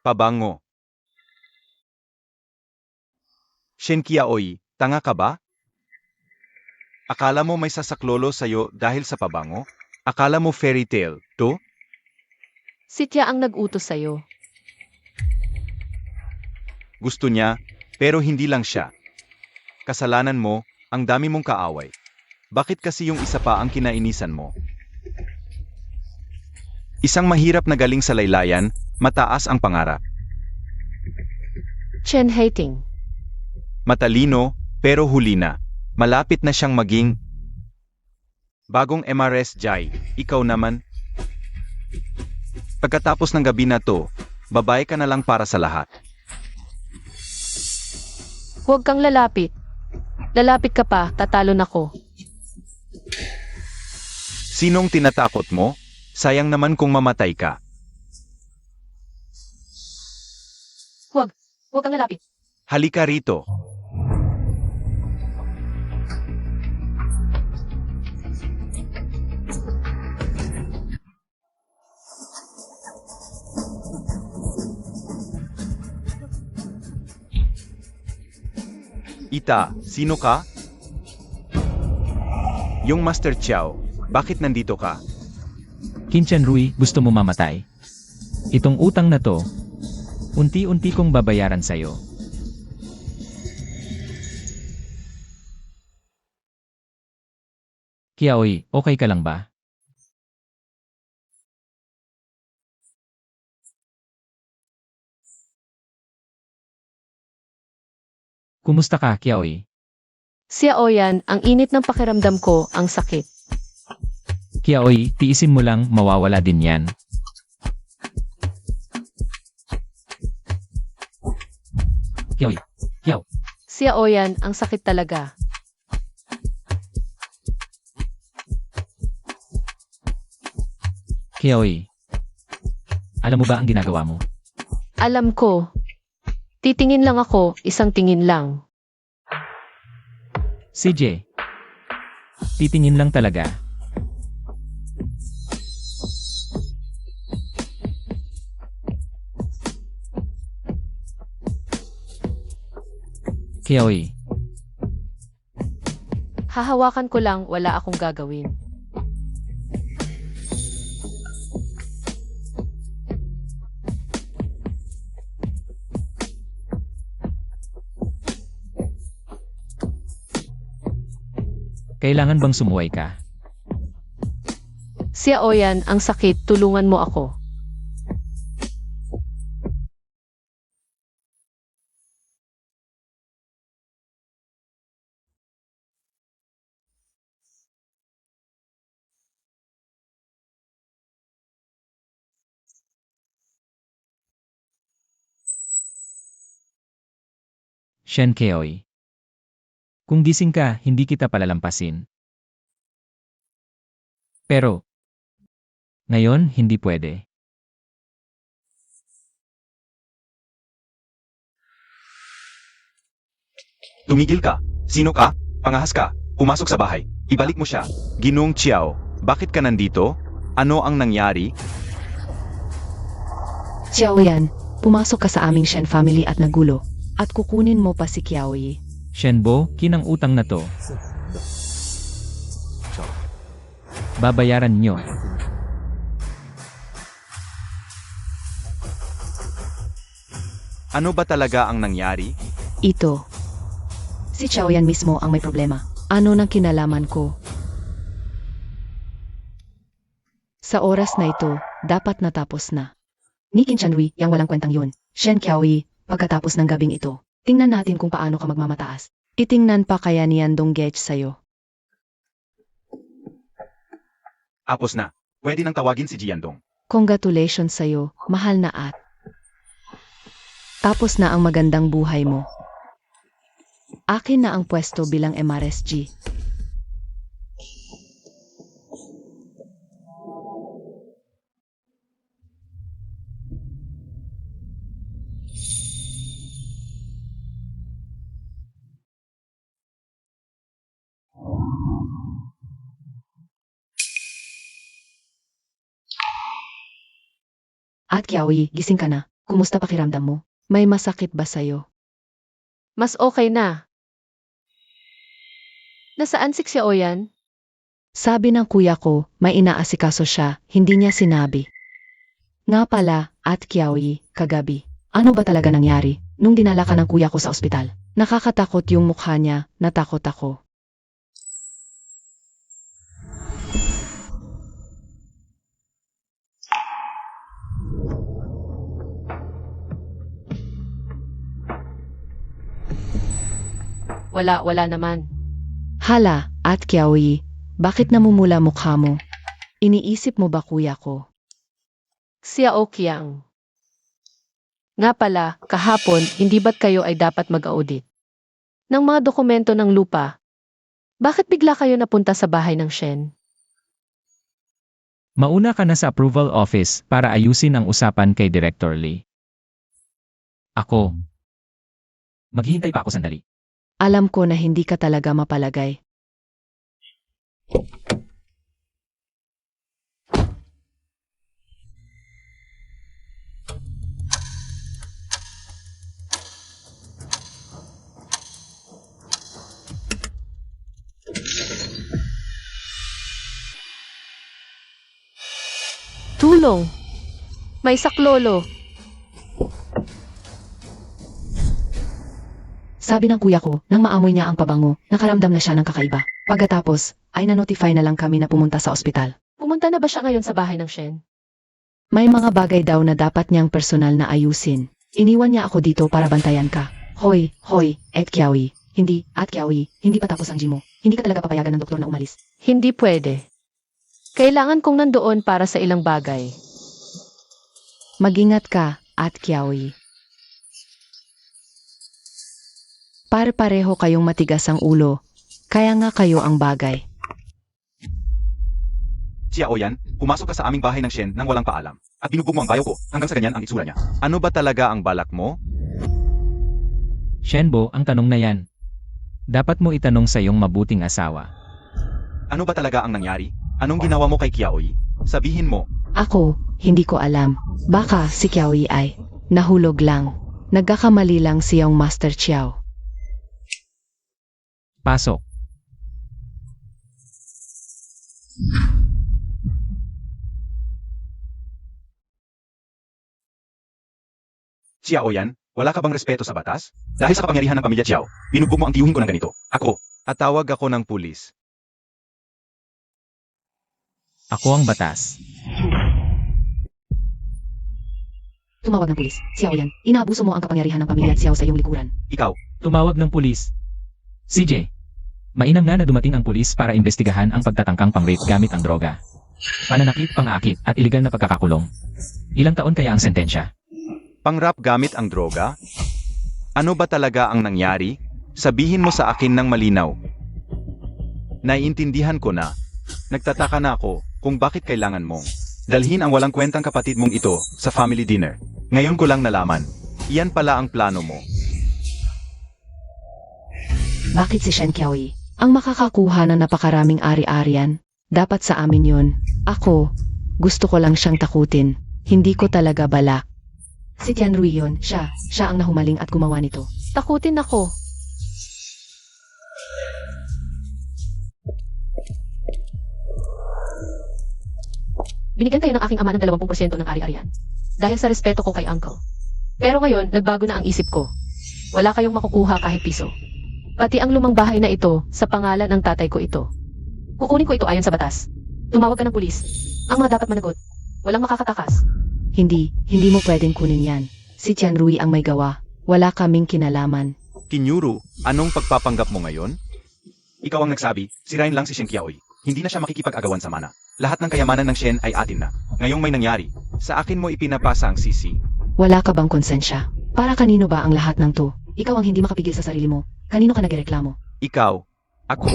Pabango. Shen Kiaoy, tanga ka ba? Akala mo may sasaklolo sa'yo dahil sa pabango? Akala mo fairy tale, to? Sitya ang nag-utos sa'yo. Gusto niya, pero hindi lang siya. Kasalanan mo, ang dami mong kaaway. Bakit kasi yung isa pa ang kinainisan mo? Isang mahirap na galing sa laylayan, mataas ang pangarap. Chen Hating. Matalino, pero huli na. Malapit na siyang maging bagong MRS Jai. Ikaw naman. Pagkatapos ng gabi na to, babae ka na lang para sa lahat. Huwag kang lalapit. Lalapit ka pa, tatalon ako. Sinong tinatakot mo? Sayang naman kung mamatay ka. Huwag. Huwag kang lalapit. Halika rito. Ita, sino ka? Yung Master Chiao, bakit nandito ka? Kim Chen-rui, gusto mo mamatay? Itong utang na to, unti-unti kong babayaran sa'yo. Kiaoy, okay ka lang ba? Kumusta ka, Kiaoy? Si Aoyan, ang init ng pakiramdam ko, ang sakit. Kiaoy, tiisin mo lang, mawawala din yan. Kiaoy, Kiao. Si Aoyan, ang sakit talaga. Kiaoy. Alam mo ba ang ginagawa mo? Alam ko. Titingin lang ako, isang tingin lang. CJ. Titingin lang talaga. Kiaoy. Hahawakan ko lang, wala akong gagawin. Kailangan bang sumuway ka? Si Aoyan, ang sakit, tulungan mo ako. Shen Kiaoy. Kung gising ka, hindi kita palalampasin. Pero, ngayon, hindi pwede. Tumigil ka. Sino ka? Pangahas ka. Pumasok sa bahay. Ibalik mo siya. Ginong Chiao, bakit ka nandito? Ano ang nangyari? Si Aoyan, pumasok ka sa aming Shen family at nagulo. At kukunin mo pa si Kiaoy. Shenbo, kinang utang na to. Babayaran nyo. Ano ba talaga ang nangyari? Ito. Si Chaoyan mismo ang may problema. Ano nang kinalaman ko? Sa oras na ito, dapat natapos na. Ni Qin Chanhui, yang walang kwentang yun. Shen Kiaoy, pagkatapos ng gabing ito, tingnan natin kung paano ka magmamataas. Itingnan pa kaya ni Yandong Gech sa'yo. Apos na. Pwede nang tawagin si Jiandong. Congratulations sa'yo, mahal na at. Tapos na ang magandang buhay mo. Akin na ang pwesto bilang MRSG. At Kiaoy, gising ka na. Kumusta pakiramdam mo? May masakit ba sa'yo? Mas okay na. Nasaan si Xiaoyan? Sabi ng kuya ko, may inaasikaso siya, hindi niya sinabi. Nga pala, at Kiaoy, kagabi. Ano ba talaga nangyari? Nung dinala ka ng kuya ko sa ospital, nakakatakot yung mukha niya, natakot ako. Wala naman. Hala, at Kiaoy, bakit namumula mukha mo? Iniisip mo ba kuya ko? Xiao Qiang. Nga pala, kahapon, hindi ba't kayo ay dapat mag-audit? Ng mga dokumento ng lupa. Bakit bigla kayo napunta sa bahay ng Shen? Mauna ka na sa approval office para ayusin ang usapan kay Director Lee. Ako. Maghihintay pa ako sandali. Alam ko na hindi ka talaga mapalagay. Tulong! May saklolo. Sabi ng kuya ko, nang maamoy niya ang pabango, nakaramdam na siya ng kakaiba. Pagkatapos, ay na-notify na lang kami na pumunta sa ospital. Pumunta na ba siya ngayon sa bahay ng Shen? May mga bagay daw na dapat niyang personal na ayusin. Iniwan niya ako dito para bantayan ka. Hoy, Kiawi. Hindi, Kiawi, hindi pa tapos ang gym mo. Hindi ka talaga papayagan ng doktor na umalis. Hindi pwede. Kailangan kong nandoon para sa ilang bagay. Mag-ingat ka, Kiawi. Pare-pareho kayong matigas ang ulo, kaya nga kayo ang bagay. Si Aoyan, pumasok ka sa aming bahay ng Shen nang walang paalam. At binugbog mo ang bayo ko hanggang sa ganyan ang itsura niya. Ano ba talaga ang balak mo? Shenbo, ang tanong na yan. Dapat mo itanong sa iyong mabuting asawa. Ano ba talaga ang nangyari? Anong ginawa mo kay Kiaoy? Sabihin mo. Ako, hindi ko alam. Baka si Kiawi ay nahulog lang. Nagkakamali lang siyang Master Chiao. Pasok. Si Aoyan, wala ka bang respeto sa batas? Dahil sa kapangyarihan ng pamilya Chiao, binugbog mo ang tiyuhin ko ng ganito. Ako. At tawag ako ng pulis. Ako ang batas. Tumawag ng pulis. Xiao yan, inaabuso mo ang kapangyarihan ng pamilya Xiao sa iyong likuran. Ikaw. Tumawag ng pulis. CJ. Mainam nga na dumating ang pulis para imbestigahan ang pagtatangkang pang-rape gamit ang droga. Pananakit, pang-aakit at iligal na pagkakakulong. Ilang taon kaya ang sentensya? Pangrap gamit ang droga? Ano ba talaga ang nangyari? Sabihin mo sa akin ng malinaw. Naiintindihan ko na. Nagtataka na ako kung bakit kailangan mong dalhin ang walang kwentang kapatid mong ito sa family dinner. Ngayon ko lang nalaman. Iyan pala ang plano mo. Bakit si Shen Kiawi? Ang makakakuha ng napakaraming ari-arian. Dapat sa amin yun. Ako, gusto ko lang siyang takutin. Hindi ko talaga balak. Si Tian Rui yun, siya ang nahumaling at gumawa nito. Takutin ako. Binigyan kayo ng aking ama ng 20% ng ari-arian. Dahil sa respeto ko kay uncle. Pero ngayon, nagbago na ang isip ko. Wala kayong makukuha kahit piso. Pati ang lumang bahay na ito, sa pangalan ng tatay ko ito. Kukunin ko ito ayon sa batas. Tumawag ka ng pulis. Ang mga dapat managot. Walang makakatakas. Hindi mo pwedeng kunin yan. Si Tian Rui ang may gawa. Wala kaming kinalaman. Kinyuru, anong pagpapanggap mo ngayon? Ikaw ang nagsabi, sirain lang si Shen Kiaoy. Hindi na siya makikipag-agawan sa mana. Lahat ng kayamanan ng Shen ay atin na. Ngayong may nangyari, sa akin mo ipinapasa ang sisi. Wala ka bang konsensya? Para kanino ba ang lahat ng to? Ikaw ang hindi makapigil sa sarili mo. Kanino ka nagreklamo? Ikaw, ako.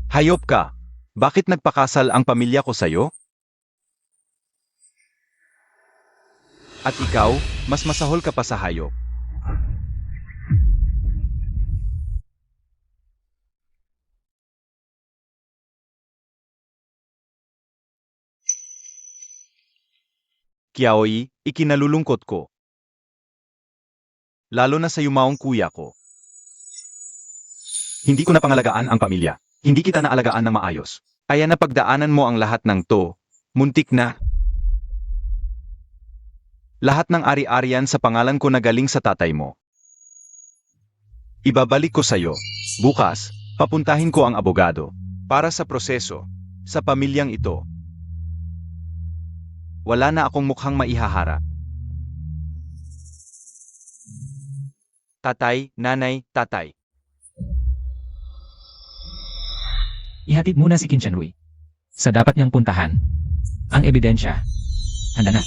Hayop ka. Bakit nagpakasal ang pamilya ko sa'yo? At ikaw, mas masahol ka pa sa hayop. Kiaoy, ikinalulungkot ko. Lalo na sa yumaong kuya ko. Hindi ko napangalagaan ang pamilya. Hindi kita naalagaan ng maayos. Kaya napagdaanan mo ang lahat ng to. Muntik na. Lahat ng ari-arian sa pangalan ko na galing sa tatay mo. Ibabalik ko sa'yo. Bukas, papuntahin ko ang abogado. Para sa proseso. Sa pamilyang ito. Wala na akong mukhang maihahara. Tatay, nanay, tatay. Ihatid muna si Qin Shenrui sa dapat niyang puntahan. Ang ebidensya. Handa na.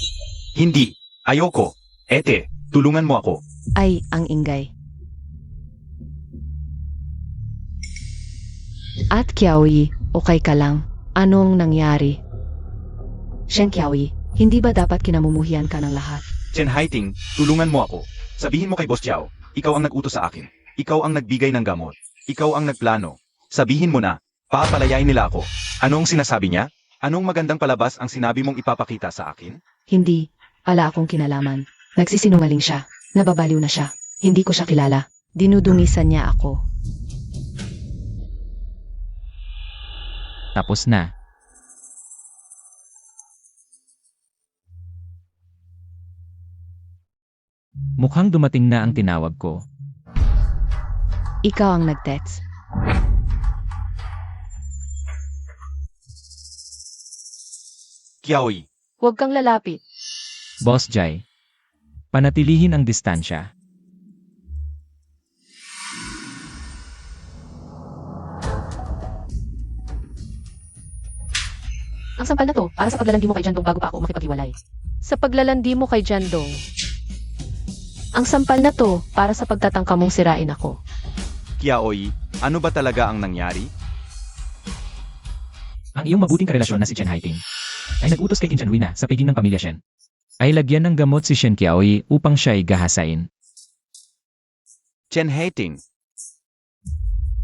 Hindi. Ayoko. Ete, tulungan mo ako. Ay, ang ingay. At Kiawi, okay ka lang. Anong nangyari? Shen Kiawi, hindi ba dapat kinamumuhian ka ng lahat? Chen Haiting, tulungan mo ako. Sabihin mo kay Boss Chiao, ikaw ang nag-utos sa akin. Ikaw ang nagbigay ng gamot. Ikaw ang nagplano. Sabihin mo na, papalayain nila ako. Anong sinasabi niya? Anong magandang palabas ang sinabi mong ipapakita sa akin? Hindi. Wala akong kinalaman. Nagsisinungaling siya. Nababaliw na siya. Hindi ko siya kilala. Dinudungisan niya ako. Tapos na. Mukhang dumating na ang tinawag ko. Ikaw ang nag-text. Kiaoy, Huwag kang lalapit. Boss Jai. Panatilihin ang distansya. Ang sampal na to, para sa paglalandi mo kay Jandong bago pa ako makipaghiwalay. Sa paglalandi mo kay Jandong. Ang sampal na to, para sa pagtatangka mong sirain ako. Kiaoy, ano ba talaga ang nangyari? Ang iyong mabuting karelasyon na si Chen Haiting ay nag-utos kay Qin Chanhui na sa piging ng pamilya Shen. Ay lagyan ng gamot si Shen Qiaoyi upang siya ay gahasain. Chen Haiting.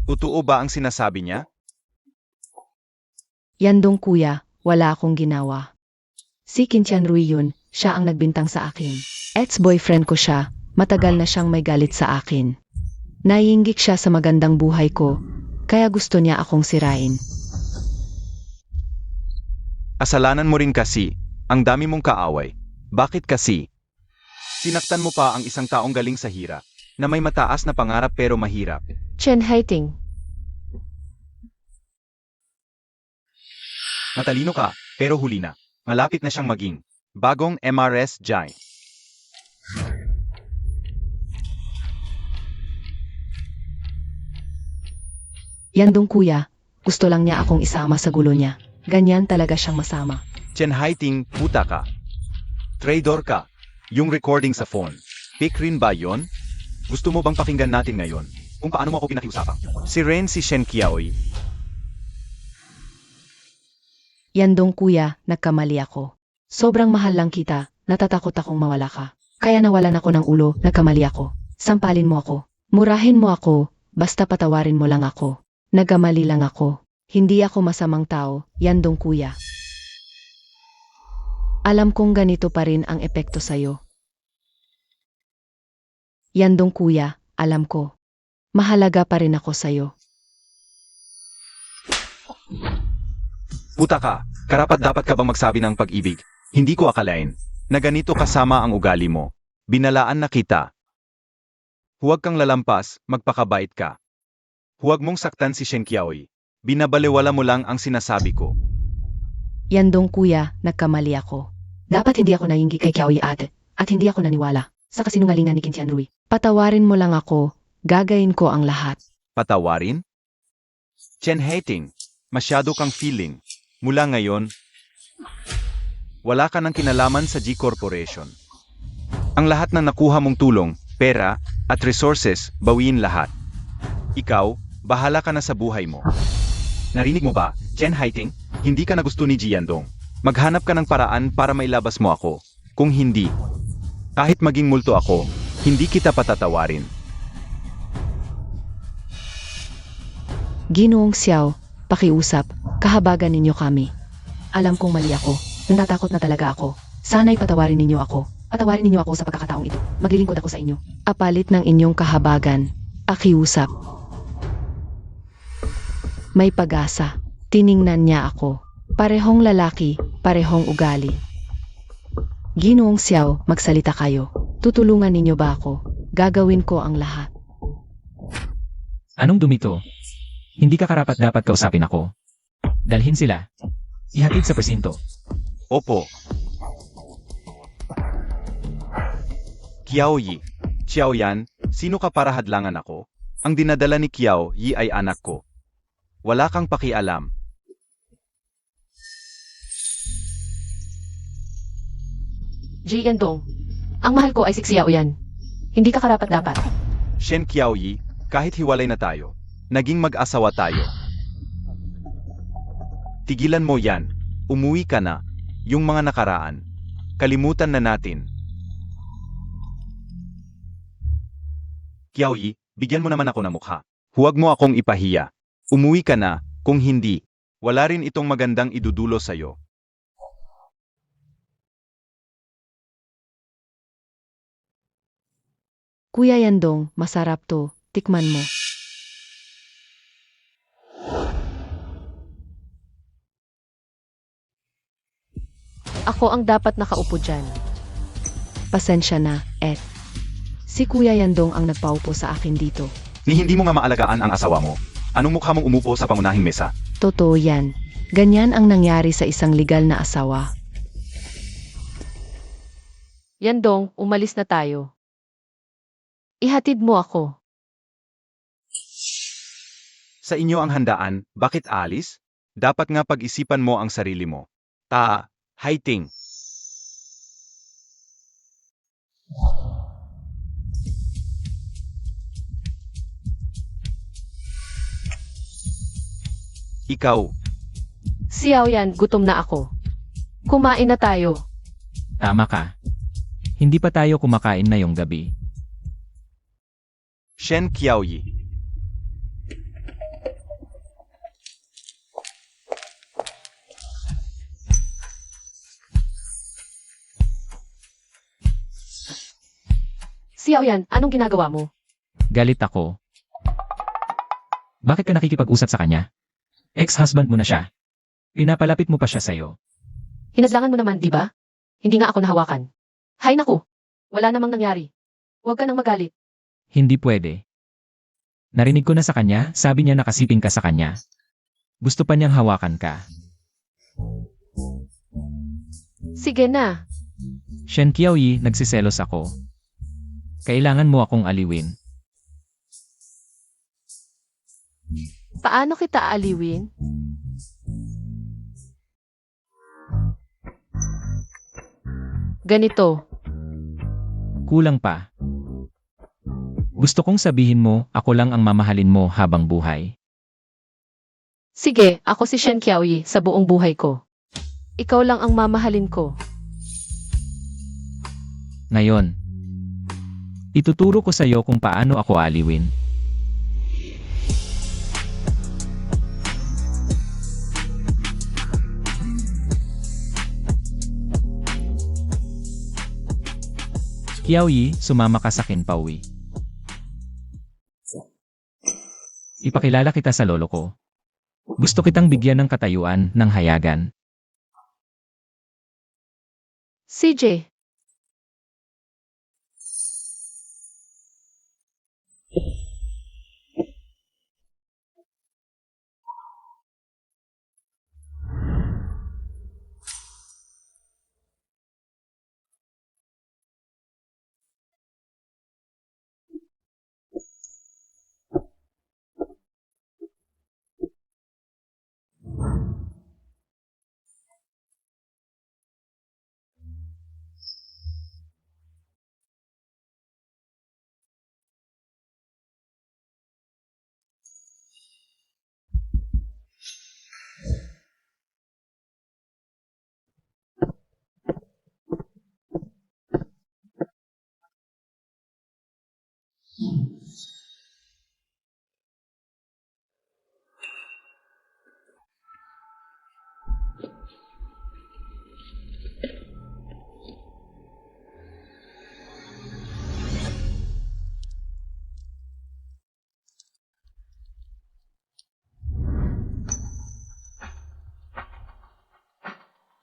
Totoo ba ang sinasabi niya? Yandong kuya, wala akong ginawa. Si Qin Tianrui yun, siya ang nagbintang sa akin. Ex-boyfriend ko siya, matagal na siyang may galit sa akin. Naiinggit siya sa magandang buhay ko, kaya gusto niya akong sirain. Kasalanan mo rin kasi, ang dami mong kaaway. Bakit kasi? Sinaktan mo pa ang isang taong galing sa hirap, na may mataas na pangarap pero mahirap. Chen Haiting. Matalino ka, pero huli na. Malapit na siyang maging bagong MRS Jai. Yandong kuya, gusto lang niya akong isama sa gulo niya. Ganyan talaga siyang masama. Chen Haiting, puta ka. Traidor ka. Yung recording sa phone. Fake rin ba yon? Gusto mo bang pakinggan natin ngayon kung paano mo ako pinakiusapan? Si Ren si Shen Qiaoyi. Yandong kuya, nagkamali ako. Sobrang mahal lang kita, natatakot akong mawala ka. Kaya nawalan ako ng ulo, nagkamali ako. Sampalin mo ako. Murahin mo ako, basta patawarin mo lang ako. Nagkamali lang ako. Hindi ako masamang tao, Yandong kuya. Alam kong ganito pa rin ang epekto sa'yo. Yandong kuya, alam ko. Mahalaga pa rin ako sa'yo. Puta ka, karapat dapat ka bang magsabi ng pag-ibig? Hindi ko akalain na ganito kasama ang ugali mo. Binalaan na kita. Huwag kang lalampas, magpakabait ka. Huwag mong saktan si Shen Qiaoyi. Binabalewala mo lang ang sinasabi ko. Yandong kuya, nagkamali ako. Dapat hindi ako nainggit kay Qiaoyi ate, at hindi ako naniwala sa kasinungalingan ni Qin Tianrui. Patawarin mo lang ako, gagayin ko ang lahat. Patawarin? Chen Haiting, masyado kang feeling. Mula ngayon, wala ka ng kinalaman sa G Corporation. Ang lahat ng nakuha mong tulong, pera, at resources, bawiin lahat. Ikaw, bahala ka na sa buhay mo. Narinig mo ba, Chen Haiting? Hindi ka na gusto ni Ji Yandong. Maghanap ka ng paraan para mailabas mo ako. Kung hindi, kahit maging multo ako, hindi kita patatawarin. Ginoong Xiao, pakiusap, kahabagan ninyo kami. Alam kong mali ako, natatakot na talaga ako. Sana'y patawarin ninyo ako. Patawarin ninyo ako sa pagkakataong ito. Maglilingkod ako sa inyo. Apalit ng inyong kahabagan, pakiusap. May pag-asa. Tiningnan niya ako. Parehong lalaki, parehong ugali. Ginoong Xiao, magsalita kayo. Tutulungan ninyo ba ako? Gagawin ko ang lahat. Anong dumito? Hindi ka karapat dapat kausapin ako. Dalhin sila. Ihatid sa presinto. Opo. Qiaoyi, Xiaoyan, sino ka para hadlangan ako? Ang dinadala ni Qiao Yi ay anak ko. Wala kang pakialam. Ji Yandong. Ang mahal ko ay si Xiao yan. Hindi ka karapat dapat. Shen Qiaoyi, kahit hiwalay na tayo, naging mag-asawa tayo. Tigilan mo yan. Umuwi ka na. Yung mga nakaraan. Kalimutan na natin. Qiaoyi, bigyan mo naman ako ng mukha. Huwag mo akong ipahiya. Umuwi ka na, kung hindi, wala rin itong magandang idudulo sa'yo. Kuya Yandong, masarap to. Tikman mo. Ako ang dapat nakaupo dyan. Pasensya na, Ed. Si Kuya Yandong ang nagpaupo sa akin dito. Ni hindi mo nga maalagaan ang asawa mo. Anong mukha mong umupo sa pangunahing mesa? Totoo yan. Ganyan ang nangyari sa isang legal na asawa. Yandong, umalis na tayo. Ihatid mo ako. Sa inyo ang handaan, bakit alis? Dapat nga pag-isipan mo ang sarili mo. Haiting. Ikaw, Xiao Yan, gutom na ako. Kumain na tayo. Tama ka. Hindi pa tayo kumakain na yung gabi. Shen Qiaoyi. Xiao Yan, anong ginagawa mo? Galit ako. Bakit ka nakikipag-usap sa kanya? Ex-husband mo na siya. Pinapalapit mo pa siya sa'yo. Hinadlangan mo naman, di ba? Hindi nga ako nahawakan. Hay naku, wala namang nangyari. Huwag ka nang magalit. Hindi pwede. Narinig ko na sa kanya, sabi niya nakasiping ka sa kanya. Gusto pa niyang hawakan ka. Sige na. Shen Qiaoyi, nagsiselos ako. Kailangan mo akong aliwin. Paano kita aaliwin? Ganito. Kulang pa. Gusto kong sabihin mo, ako lang ang mamahalin mo habang buhay. Sige, ako si Shen Qiaoyi sa buong buhay ko. Ikaw lang ang mamahalin ko. Ngayon, ituturo ko sa iyo kung paano ako aliwin. Qiaoyi, sumama ka sa akin, pauwi. Ipakilala kita sa lolo ko. Gusto kitang bigyan ng katayuan ng hayagan. CJ.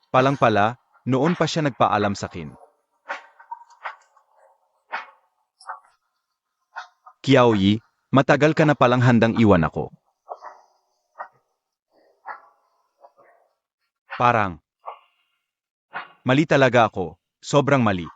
Palang pala, noon pa siya nagpaalam sa akin. Qiaoyi, matagal ka na palang handang iwan ako. Parang, mali talaga ako, sobrang mali.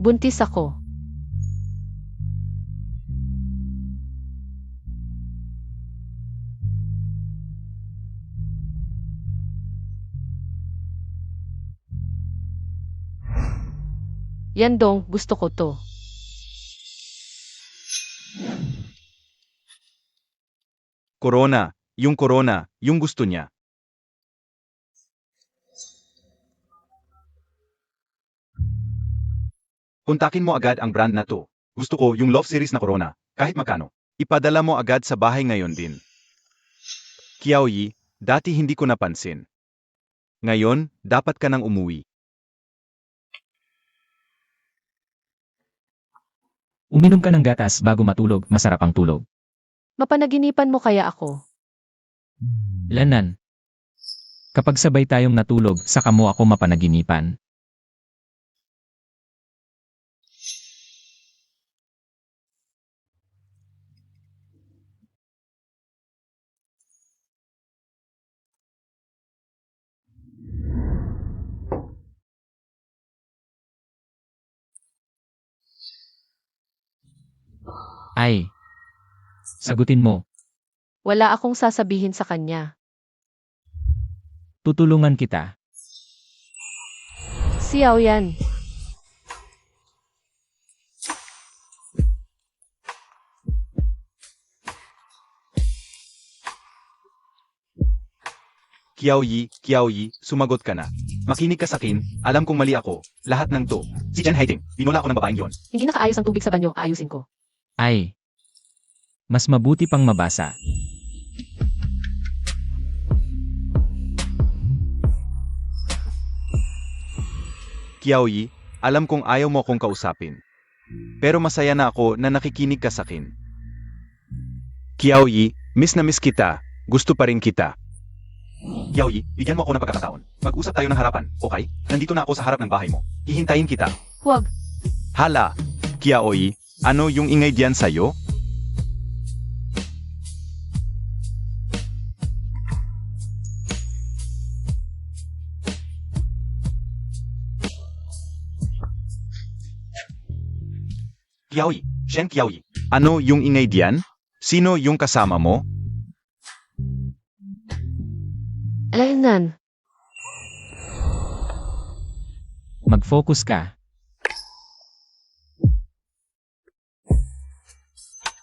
Buntis ako. Yan dong, gusto ko to. Corona, yung gusto niya. Kontakin mo agad ang brand na to. Gusto ko yung Love Series na Corona, kahit magkano. Ipadala mo agad sa bahay ngayon din. Qiaoyi, dati hindi ko napansin. Ngayon, dapat ka nang umuwi. Uminom ka ng gatas bago matulog, masarap ang tulog. Mapanaginipan mo kaya ako? Lanan. Kapag sabay tayong natulog, saka mo ako mapanaginipan. Ay, sagutin mo. Wala akong sasabihin sa kanya. Tutulungan kita. Xiao yan. Kiao Yi, sumagot ka na. Makinig ka sa akin, alam kong mali ako. Lahat ng to. Si Jen Haiding, dinula ako ng babaeng yon. Hindi nakaayos ang tubig sa banyo, aayusin ko. Ay, mas mabuti pang mabasa. Kiao Yi, alam kong ayaw mo akong kausapin. Pero masaya na ako na nakikinig ka sa akin. Kiao Yi, miss na miss kita. Gusto pa rin kita. Kiao Yi, bigyan mo ako ng pagkakataon. Mag-usap tayo ng harapan, okay? Nandito na ako sa harap ng bahay mo. Hihintayin kita. Huwag. Hala, Kiao Yi, ano yung ingay diyan sa'yo? Kiao Yi, Shen Kiao Yi, ano yung ingay diyan? Sino yung kasama mo? Alaynan. Mag-focus ka.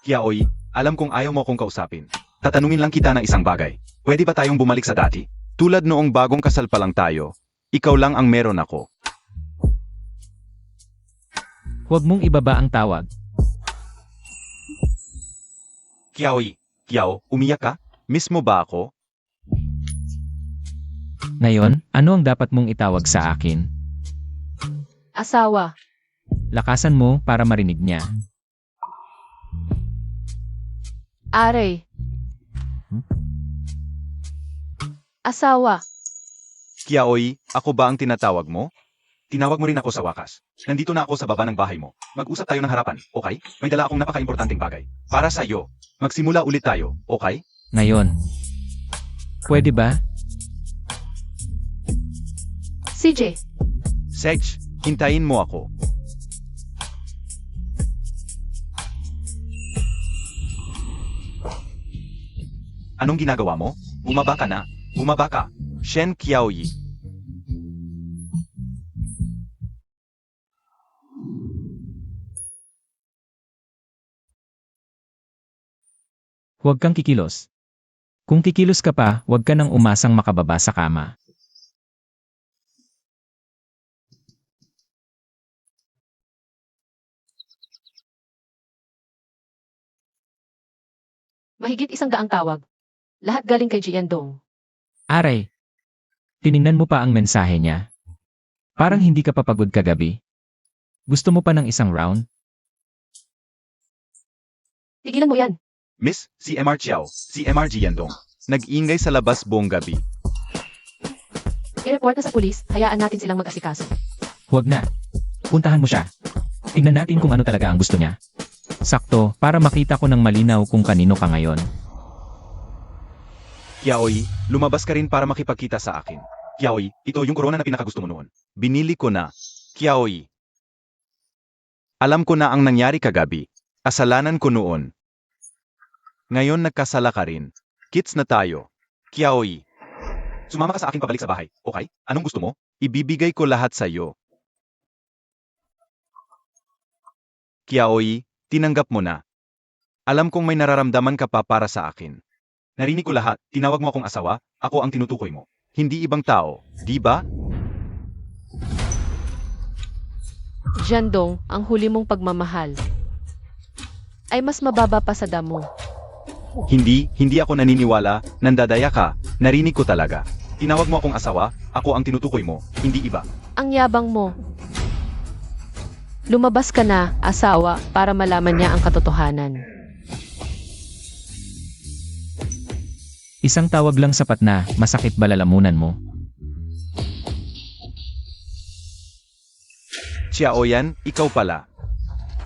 Kiao Yi, alam kong ayaw mo akong kausapin. Tatanungin lang kita ng isang bagay. Pwede ba tayong bumalik sa dati? Tulad noong bagong kasal pa lang tayo, ikaw lang ang meron ako. Huwag mong ibaba ang tawag. Kiao Yi, Kiao, umiyak ka? Miss mo ba ako? Ngayon, ano ang dapat mong itawag sa akin? Asawa. Lakasan mo para marinig niya. Aray. Asawa. Kiao Yi, ako ba ang tinatawag mo? Tinawag mo rin ako sa wakas. Nandito na ako sa baba ng bahay mo. Mag-usap tayo ng harapan, okay? May dala akong napaka-importanteng bagay. Para sa iyo. Magsimula ulit tayo, okay? Ngayon. Pwede ba? CJ. Sedge, hintayin mo ako. Anong ginagawa mo? Bumaba ka na. Bumaba ka. Shen Kiao Yi. Huwag kang kikilos. Kung kikilos ka pa, huwag ka nang umasang makababa sa kama. Mahigit 100 tawag. Lahat galing kay Jiandong. Aray. Tiningnan mo pa ang mensahe niya. Parang hindi ka papagod kagabi. Gusto mo pa ng isang round? Tigilan mo yan. Miss, si MR Chiao, si MR Jiandong. Nag-ingay sa labas buong gabi. I-report na sa pulis, hayaan natin silang mag-asikaso. Huwag na. Puntahan mo siya. Tingnan natin kung ano talaga ang gusto niya. Sakto, para makita ko ng malinaw kung kanino ka ngayon. Kiao Yi, lumabas ka rin para makipagkita sa akin. Kiao Yi, ito yung corona na pinakagusto mo noon. Binili ko na. Kiao Yi. Alam ko na ang nangyari kagabi. Kasalanan ko noon. Ngayon nagkasala ka rin. Kits na tayo. Kiao Yi. Sumama ka sa akin pabalik sa bahay, okay? Anong gusto mo? Ibibigay ko lahat sa iyo. Kiao Yi, tinanggap mo na. Alam kong may nararamdaman ka pa para sa akin. Narinig ko lahat, tinawag mo akong asawa, ako ang tinutukoy mo. Hindi ibang tao, di ba? Jiandong, ang huli mong pagmamahal ay mas mababa pa sa damo. Hindi ako naniniwala, nandadaya ka, narinig ko talaga. Tinawag mo akong asawa, ako ang tinutukoy mo, hindi iba. Ang yabang mo. Lumabas ka na, asawa, para malaman niya ang katotohanan. Isang tawag lang sapat na, masakit ba lalamunan mo? Xiaoyan, ikaw pala.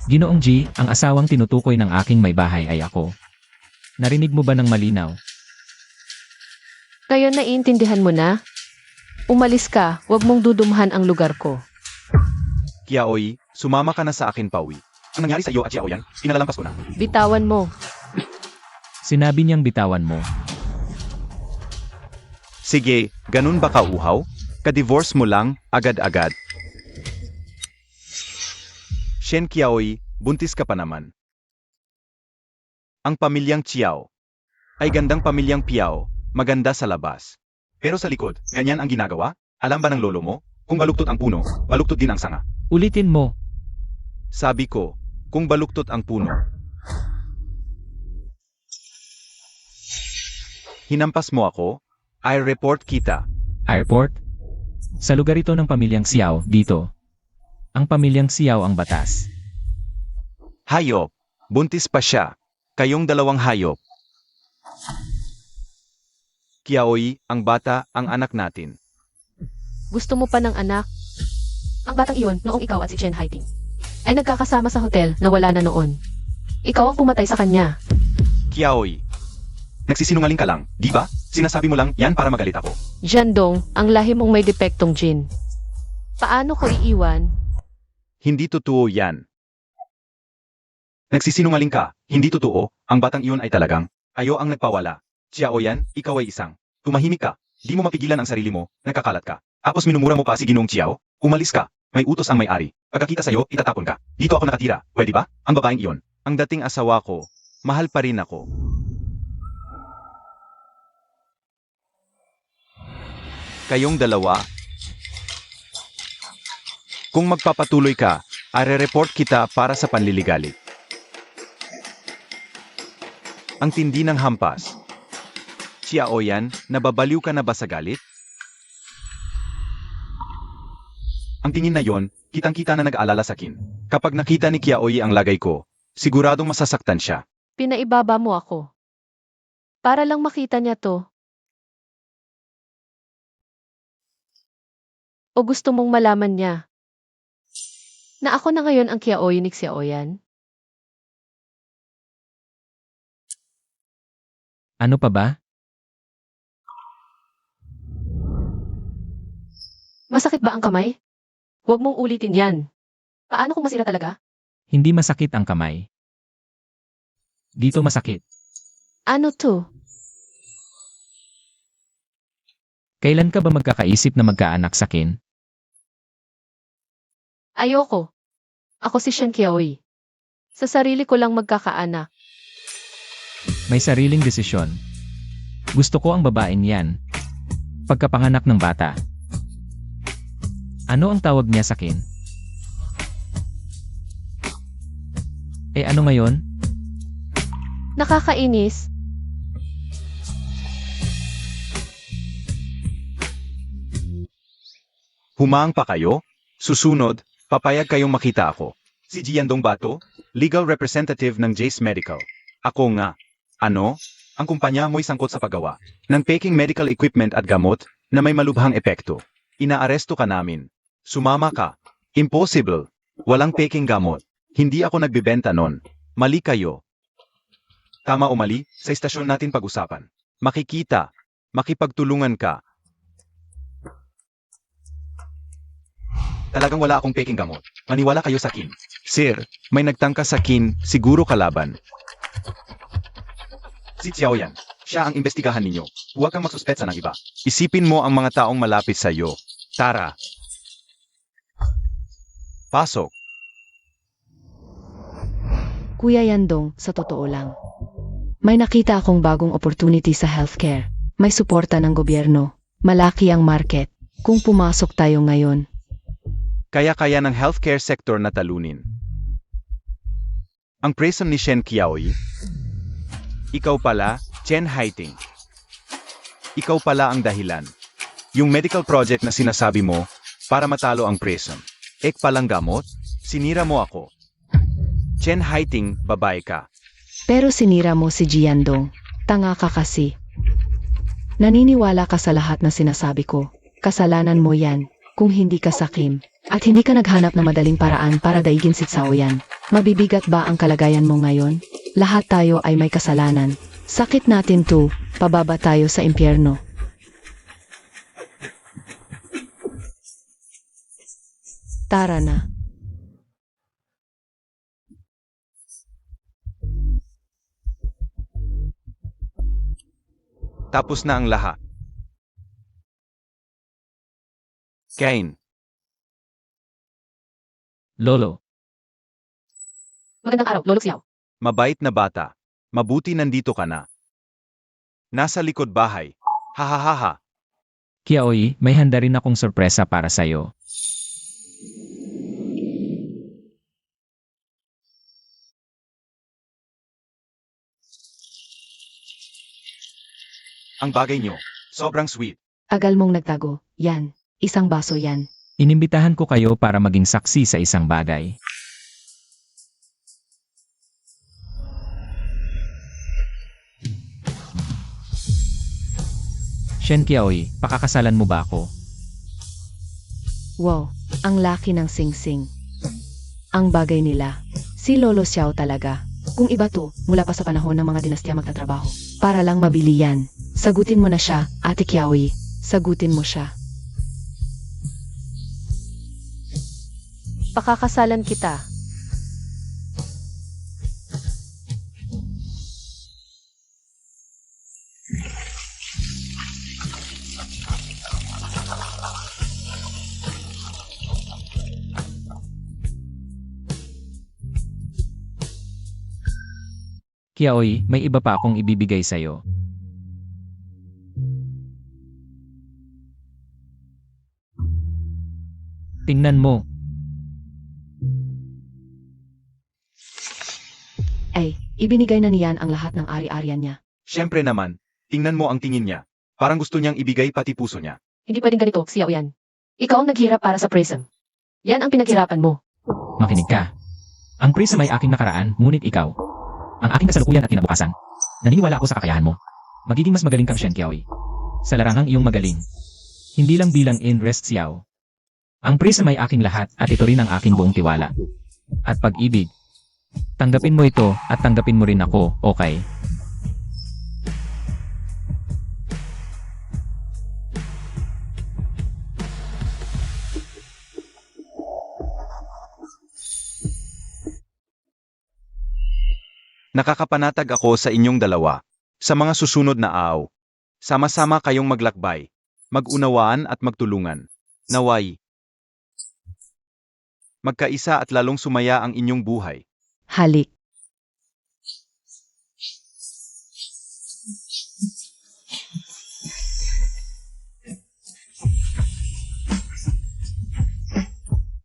Ginoong G, ang asawang tinutukoy ng aking may bahay ay ako. Narinig mo ba ng malinaw? Ngayon naiintindihan mo na? Umalis ka, huwag mong dudumhan ang lugar ko. Kiaoy, sumama ka na sa akin, Pawi. Ang nangyari sa iyo at Xiaoyan, pinalalampas ko na. Bitawan mo. Sinabi niyang bitawan mo. Sige, ganun ba kauhaw? Ka-divorce mo lang, agad-agad. Shen Kiaoy, buntis ka pa naman. Ang pamilyang Chiao ay gandang pamilyang Piao, maganda sa labas. Pero sa likod, ganyan ang ginagawa? Alam ba ng lolo mo? Kung baluktot ang puno, baluktot din ang sanga. Ulitin mo. Sabi ko, kung baluktot ang puno. Hinampas mo ako, I report kita. Airport? Sa lugar ito ng pamilyang Xiao, dito. Ang pamilyang Xiao ang batas. Hayop, buntis pa siya. Kayong dalawang hayop. Kiaoy, ang bata, ang anak natin. Gusto mo pa ng anak? Ang batang iyon, noong ikaw at si Chen Haiting, ay nagkakasama sa hotel na wala na noon. Ikaw ang pumatay sa kanya. Kiaoy, nagsisinungaling ka lang, di ba? Sinasabi mo lang yan para magalit ako. Jiandong, ang lahi mong may depektong Jin. Paano ko iiwan? Hindi totoo yan. Nagsisinungaling ka, hindi totoo, ang batang iyon ay talagang, ayo ang nagpawala. Xiaoyan, ikaw ay isang. Tumahimik ka, di mo mapigilan ang sarili mo, nagkakalat ka. Tapos minumura mo pa si Ginoong Xiao, umalis ka, may utos ang may-ari. Pagkakita sa'yo, itatapon ka. Dito ako nakatira, pwede ba? Ang babaeng iyon. Ang dating asawa ko, mahal pa rin ako. Kayong dalawa, kung magpapatuloy ka, are-report kita para sa panliligalig. Ang tindi ng hampas. Xiaoyan, nababaliw ka na ba sa galit? Ang tingin na yon, kitang-kita na nag-aalala sa akin. Kapag nakita ni Kiaoy ang lagay ko, siguradong masasaktan siya. Pinaibaba mo ako. Para lang makita niya to. O gusto mong malaman niya na ako na ngayon ang Kiaoy ni Xiaoyan? Ano pa ba? Masakit ba ang kamay? Huwag mong ulitin yan. Paano kung masira talaga? Hindi masakit ang kamay. Dito masakit. Ano to? Kailan ka ba magkakaisip na magkaanak sa akin? Ayoko. Ako si Shen Kiaoy. Sa sarili ko lang magkakaanak. May sariling desisyon. Gusto ko ang babaeng yan. Pagkapanganak ng bata. Ano ang tawag niya sa akin? Eh ano ngayon? Nakakainis. Humaang pa kayo? Susunod, papayag kayong makita ako. Si Jiandong Bato, legal representative ng Jace Medical. Ako nga. Ano? Ang kumpanya mo'y sangkot sa paggawa ng peking medical equipment at gamot na may malubhang epekto. Inaaresto ka namin. Sumama ka. Impossible. Walang peking gamot. Hindi ako nagbebenta nun. Mali kayo. Tama o mali, sa istasyon natin pag-usapan. Makikita. Makipagtulungan ka. Talagang wala akong peking gamot. Maniwala kayo sa akin. Sir, may nagtangka sa akin, siguro kalaban. Si Xiaoyan, siya ang imbestigahan ninyo. Huwag kang magsuspetsa ng iba. Isipin mo ang mga taong malapit sa iyo. Tara. Pasok. Kuya Yandong, sa totoo lang. May nakita akong bagong opportunity sa healthcare. May suporta ng gobyerno. Malaki ang market. Kung pumasok tayo ngayon, Kaya-kaya ng healthcare sector na talunin. Ang preso ni Shen Kiaoy. Ikaw pala, Chen Haiting. Ikaw pala ang dahilan. Yung medical project na sinasabi mo, para matalo ang preso. Ek palang gamot, sinira mo ako. Chen Haiting, babae ka. pero sinira mo si Jiandong. Tanga ka kasi. Naniniwala ka sa lahat na sinasabi ko. Kasalanan mo yan, kung hindi ka sakim. At hindi ka naghanap ng madaling paraan para daigin si Cao yan. Mabibigat ba ang kalagayan mo ngayon? Lahat tayo ay may kasalanan. Sakit natin to, pababa tayo sa impyerno. Tara na. Tapos na ang lahat. Cain, Lolo, Magandang araw, Lolo Xiao. mabait na bata. Mabuti nandito ka na. Nasa likod bahay. Hahaha. Kiaoy, may handa rin akong sorpresa para sa'yo. Ang bagay nyo. Sobrang sweet. Tagal mong nagtago. Yan. Isang baso yan. Inimbitahan ko kayo para maging saksi sa isang bagay. Shen Kiaoy, pakakasalan mo ba ako? Wow, ang laki ng sing-sing. Ang bagay nila. Si Lolo Xiao talaga. Kung iba to, mula pa sa panahon ng mga dinastya magtatrabaho. Para lang mabili yan. Sagutin mo na siya, Ate Kiaoy. Sagutin mo siya. Pakakasalan kita. Kiaoy, may iba pa akong ibibigay sa'yo. Tingnan mo. Ay, ibinigay na niyan ang lahat ng ari-arian niya. Siyempre naman, tingnan mo ang tingin niya. Parang gusto niyang ibigay pati puso niya. Hindi pwedeng ganito, Xiao yan. Ikaw ang naghirap para sa Prism. Yan ang pinaghirapan mo. Makinig ka. Ang Prism ay aking nakaraan, ngunit ikaw. Ang aking kasalukuyan at kinabukasan. Naniniwala ako sa kakayahan mo. Magiging mas magaling kang Shen Kiaoy. Sa larangang iyong magaling. Hindi lang bilang in rest Xiao. Ang Prism ay aking lahat at ito rin ang aking buong tiwala. At pag-ibig. Tanggapin mo ito at tanggapin mo rin ako, okay? Nakakapanatag ako sa inyong dalawa. Sa mga susunod na araw. Sama-sama kayong maglakbay. Mag-unawaan at magtulungan. Naway. Magkaisa at lalong sumaya ang inyong buhay. Halik.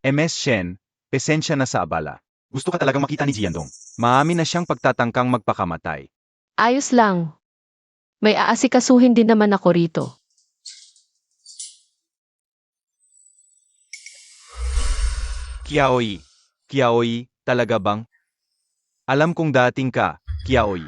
MS Shen, pesensya na sa abala. Gusto ka talagang makita ni Jiandong. Maamin na siyang pagtatangkang magpakamatay. Ayos lang. May aasikasuhin din naman ako rito. Kiaoy. Kiaoy, talaga bang? Alam kong dating ka, Kiaoy.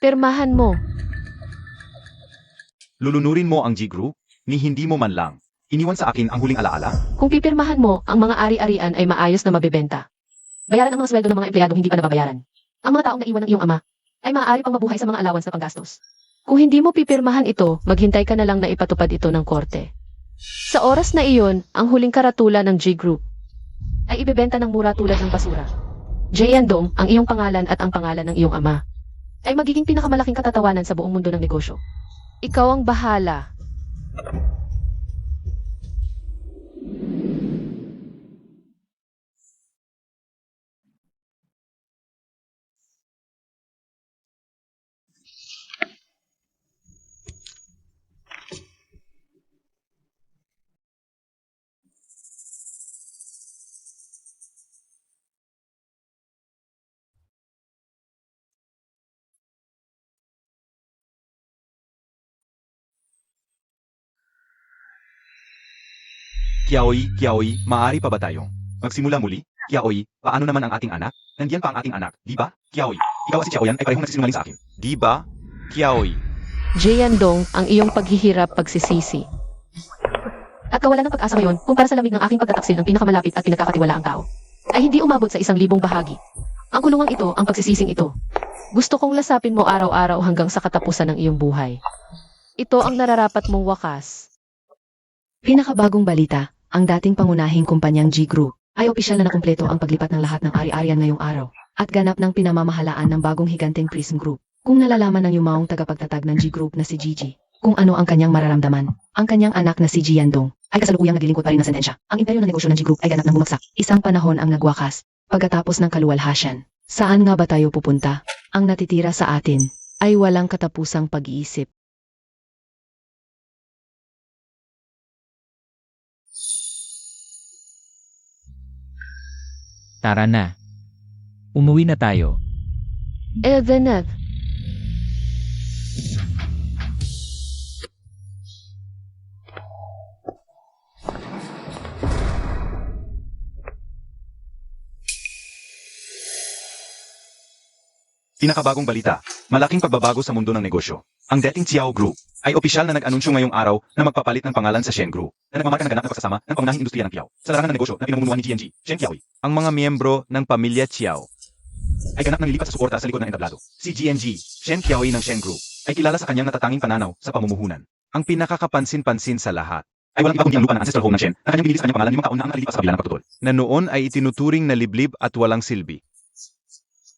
Pirmahan mo. Lulunurin mo ang G-Group, ni hindi mo man lang. Iniwan sa akin ang huling alaala. Kung pipirmahan mo, ang mga ari-arian ay maayos na mabebenta. Bayaran ang mga sweldo ng mga empleyado hindi pa nababayaran. Ang mga taong naiwan ng iyong ama ay maaari pang mabuhay sa mga allowance na panggastos. Kung hindi mo pipirmahan ito, maghintay ka na lang na ipatupad ito ng korte. Sa oras na iyon, ang huling karatula ng G-Group ay ibebenta ng mura tulad ng basura. Jiandong, ang iyong pangalan at ang pangalan ng iyong ama ay magiging pinakamalaking katatawanan sa buong mundo ng negosyo. Ikaw ang bahala. Kiaoy, maaari pa ba tayong magsimula muli? Kiaoy, paano naman ang ating anak? Nandiyan pa ang ating anak, di ba? Kiaoy, ikaw at si Xiaoyan ay parehong nagsisinungaling sa akin. Di ba? Kiaoy. Jiandong, ang iyong paghihirap pagsisisi. At kawalan ng pag-asa ngayon, kung para sa lamig ng aking pagtataksil ng pinakamalapit at pinagkakatiwalaang tao, ay hindi umabot sa 1,000 bahagi. Ang kulungang ito, ang pagsisising ito. Gusto kong lasapin mo araw-araw hanggang sa katapusan ng iyong buhay. Ito ang nararapat mong wakas. Pinakabagong balita, ang dating pangunahing kumpanyang G Group ay opisyal na nakumpleto ang paglipat ng lahat ng ari-arian ngayong araw at ganap ng pinamamahalaan ng bagong higanteng Prism Group. Kung nalalaman ng yumaong tagapagtatag ng G Group na si Gigi, kung ano ang kanyang mararamdaman, ang kanyang anak na si Jiandong ay kasalukuyang naglilingkod pa rin ng sentensya. Ang imperyo ng negosyo ng G Group ay ganap ng bumagsak. Isang panahon ang nagwakas. Pagkatapos ng kaluwalhasyan, saan nga ba tayo pupunta? Ang natitira sa atin ay walang katapusang pag-iisip. Tara na. Umuwi na tayo. Evenet, Pinakabagong balita, malaking pagbabago sa mundo ng negosyo. Ang dating Xiao Group ay opisyal na nag-anunsyo ngayong araw na magpapalit ng pangalan sa Shen Group na nagmamarka ng ganap na pagsasama ng pangunahing industriya ng Qiao sa larangan ng negosyo na pinamumunuan ni GNG, Shen Qiaoy. Ang mga miyembro ng pamilya Qiao ay ganap na nilipat sa suporta sa likod ng entablado. Si GNG, Shen Qiaoy ng Shen Group, ay kilala sa kanyang natatanging pananaw sa pamumuhunan. Ang pinakakapansin-pansin sa lahat ay walang bagong lupa ng ancestral home ng Shen na kanyang binili sa kanyang pangalan 5 taon na ang nalilipas sa kabila ng pagtutol. Na noon ay itinuturing na liblib at walang silbi.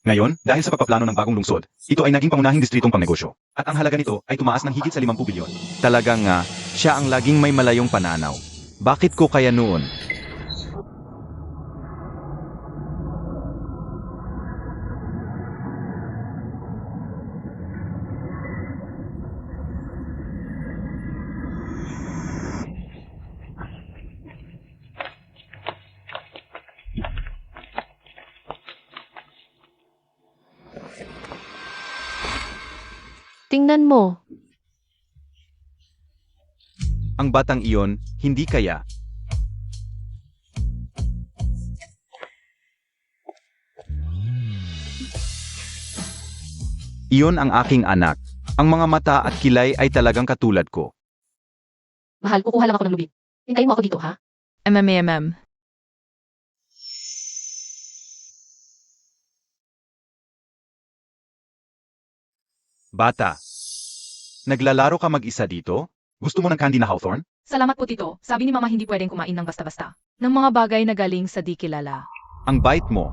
Ngayon, dahil sa pagpaplano ng bagong lungsod, ito ay naging pangunahing distritong pangnegosyo. At ang halaga nito ay tumaas ng higit sa 50 bilyon. Talagang nga, siya ang laging may malayong pananaw. Bakit ko kaya noon? tingnan mo. Ang batang iyon, hindi kaya. Iyon ang aking anak. Ang mga mata at kilay ay talagang katulad ko. Mahal, kukuha lang ako ng lubi. Hintayin mo ako dito, ha? MMAMM. Bata, naglalaro ka mag-isa dito? Gusto mo ng candy na Hawthorne? Salamat po tito. Sabi ni mama hindi pwedeng kumain ng basta-basta. Ng mga bagay na galing sa di kilala. Ang bait mo.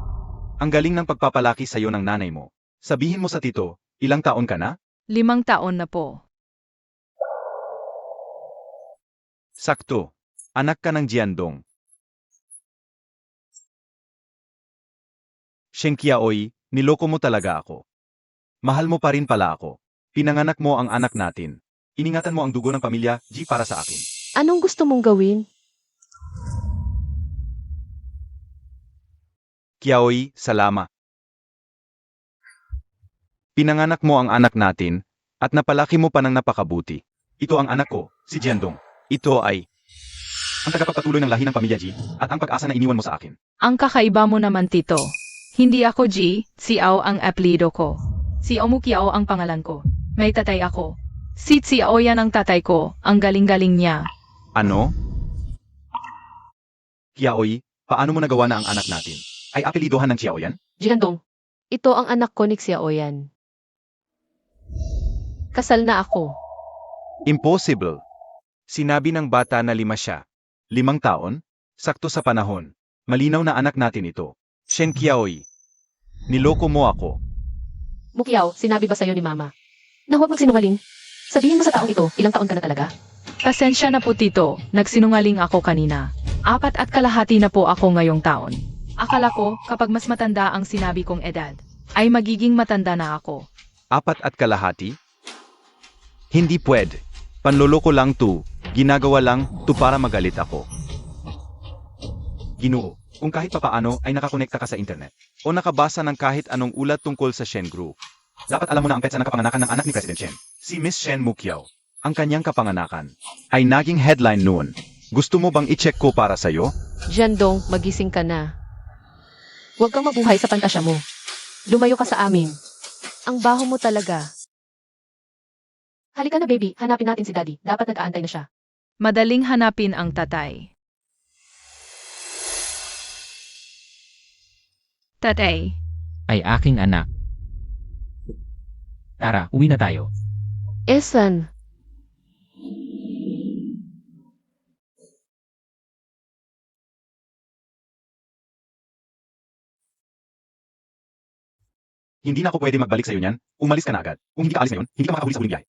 Ang galing ng pagpapalaki sa'yo ng nanay mo. Sabihin mo sa tito, ilang taon ka na? 5 taon na po. Sakto. Anak ka ng Jiandong. Shen Qiaoy, niloko mo talaga ako. Mahal mo pa rin pala ako. Pinanganak mo ang anak natin. Iningatan mo ang dugo ng pamilya, G para sa akin. Anong gusto mong gawin? Qiaoy, salama. Pinanganak mo ang anak natin, at napalaki mo pa ng napakabuti. Ito ang anak ko, si Jiandong. Ito ay ang tagapagpatuloy ng lahi ng pamilya G, at ang pag-asa na iniwan mo sa akin. Ang kakaiba mo naman tito. Hindi ako G, Xiao ang apelido ko. Si Omukiao ang pangalan ko. May tatay ako. Si Xiao yan ang tatay ko. Ang galing-galing niya. Ano? Qiaoy, paano mo nagawa na ang anak natin? Ay apelidohan ng Qiao yan? Jiandong, ito ang anak ko ni Xiaoyan. Kasal na ako. Impossible. Sinabi ng bata na 5 siya. 5 taon? Sakto sa panahon. Malinaw na anak natin ito. Shen Qiaoy, niloko mo ako. Mukiao, sinabi ba sa'yo ni mama? Na huwag magsinungaling. Sabihin mo sa taong ito, ilang taon ka na talaga? Pasensya na po tito. Nagsinungaling ako kanina. 4.5 na po ako ngayong taon. Akala ko, kapag mas matanda ang sinabi kong edad, ay magiging matanda na ako. 4.5? Hindi pwede. Panloloko lang to. Ginagawa lang to para magalit ako. Ginoo, kung kahit papaano ay nakakonekta ka sa internet o nakabasa ng kahit anong ulat tungkol sa Shen Group, dapat alam mo na ang petsa ng kapanganakan ng anak ni President Shen, si Miss Shen Mukiao. Ang kanyang kapanganakan ay naging headline noon Gusto mo bang i-check ko para sa'yo? Jandong, magising ka na. Huwag kang mabuhay sa pantasya mo. Lumayo ka sa amin. Ang baho mo talaga. Halika na baby, hanapin natin si daddy. Dapat nag-aantay na siya. Madaling hanapin ang tatay. Tatay, Ay aking anak. Tara, uwi na tayo. Esan, Hindi na ako pwede magbalik sa'yo niyan. Umalis ka na agad. Kung hindi ka alis ngayon, hindi ka makakahuli sa huling biyahe.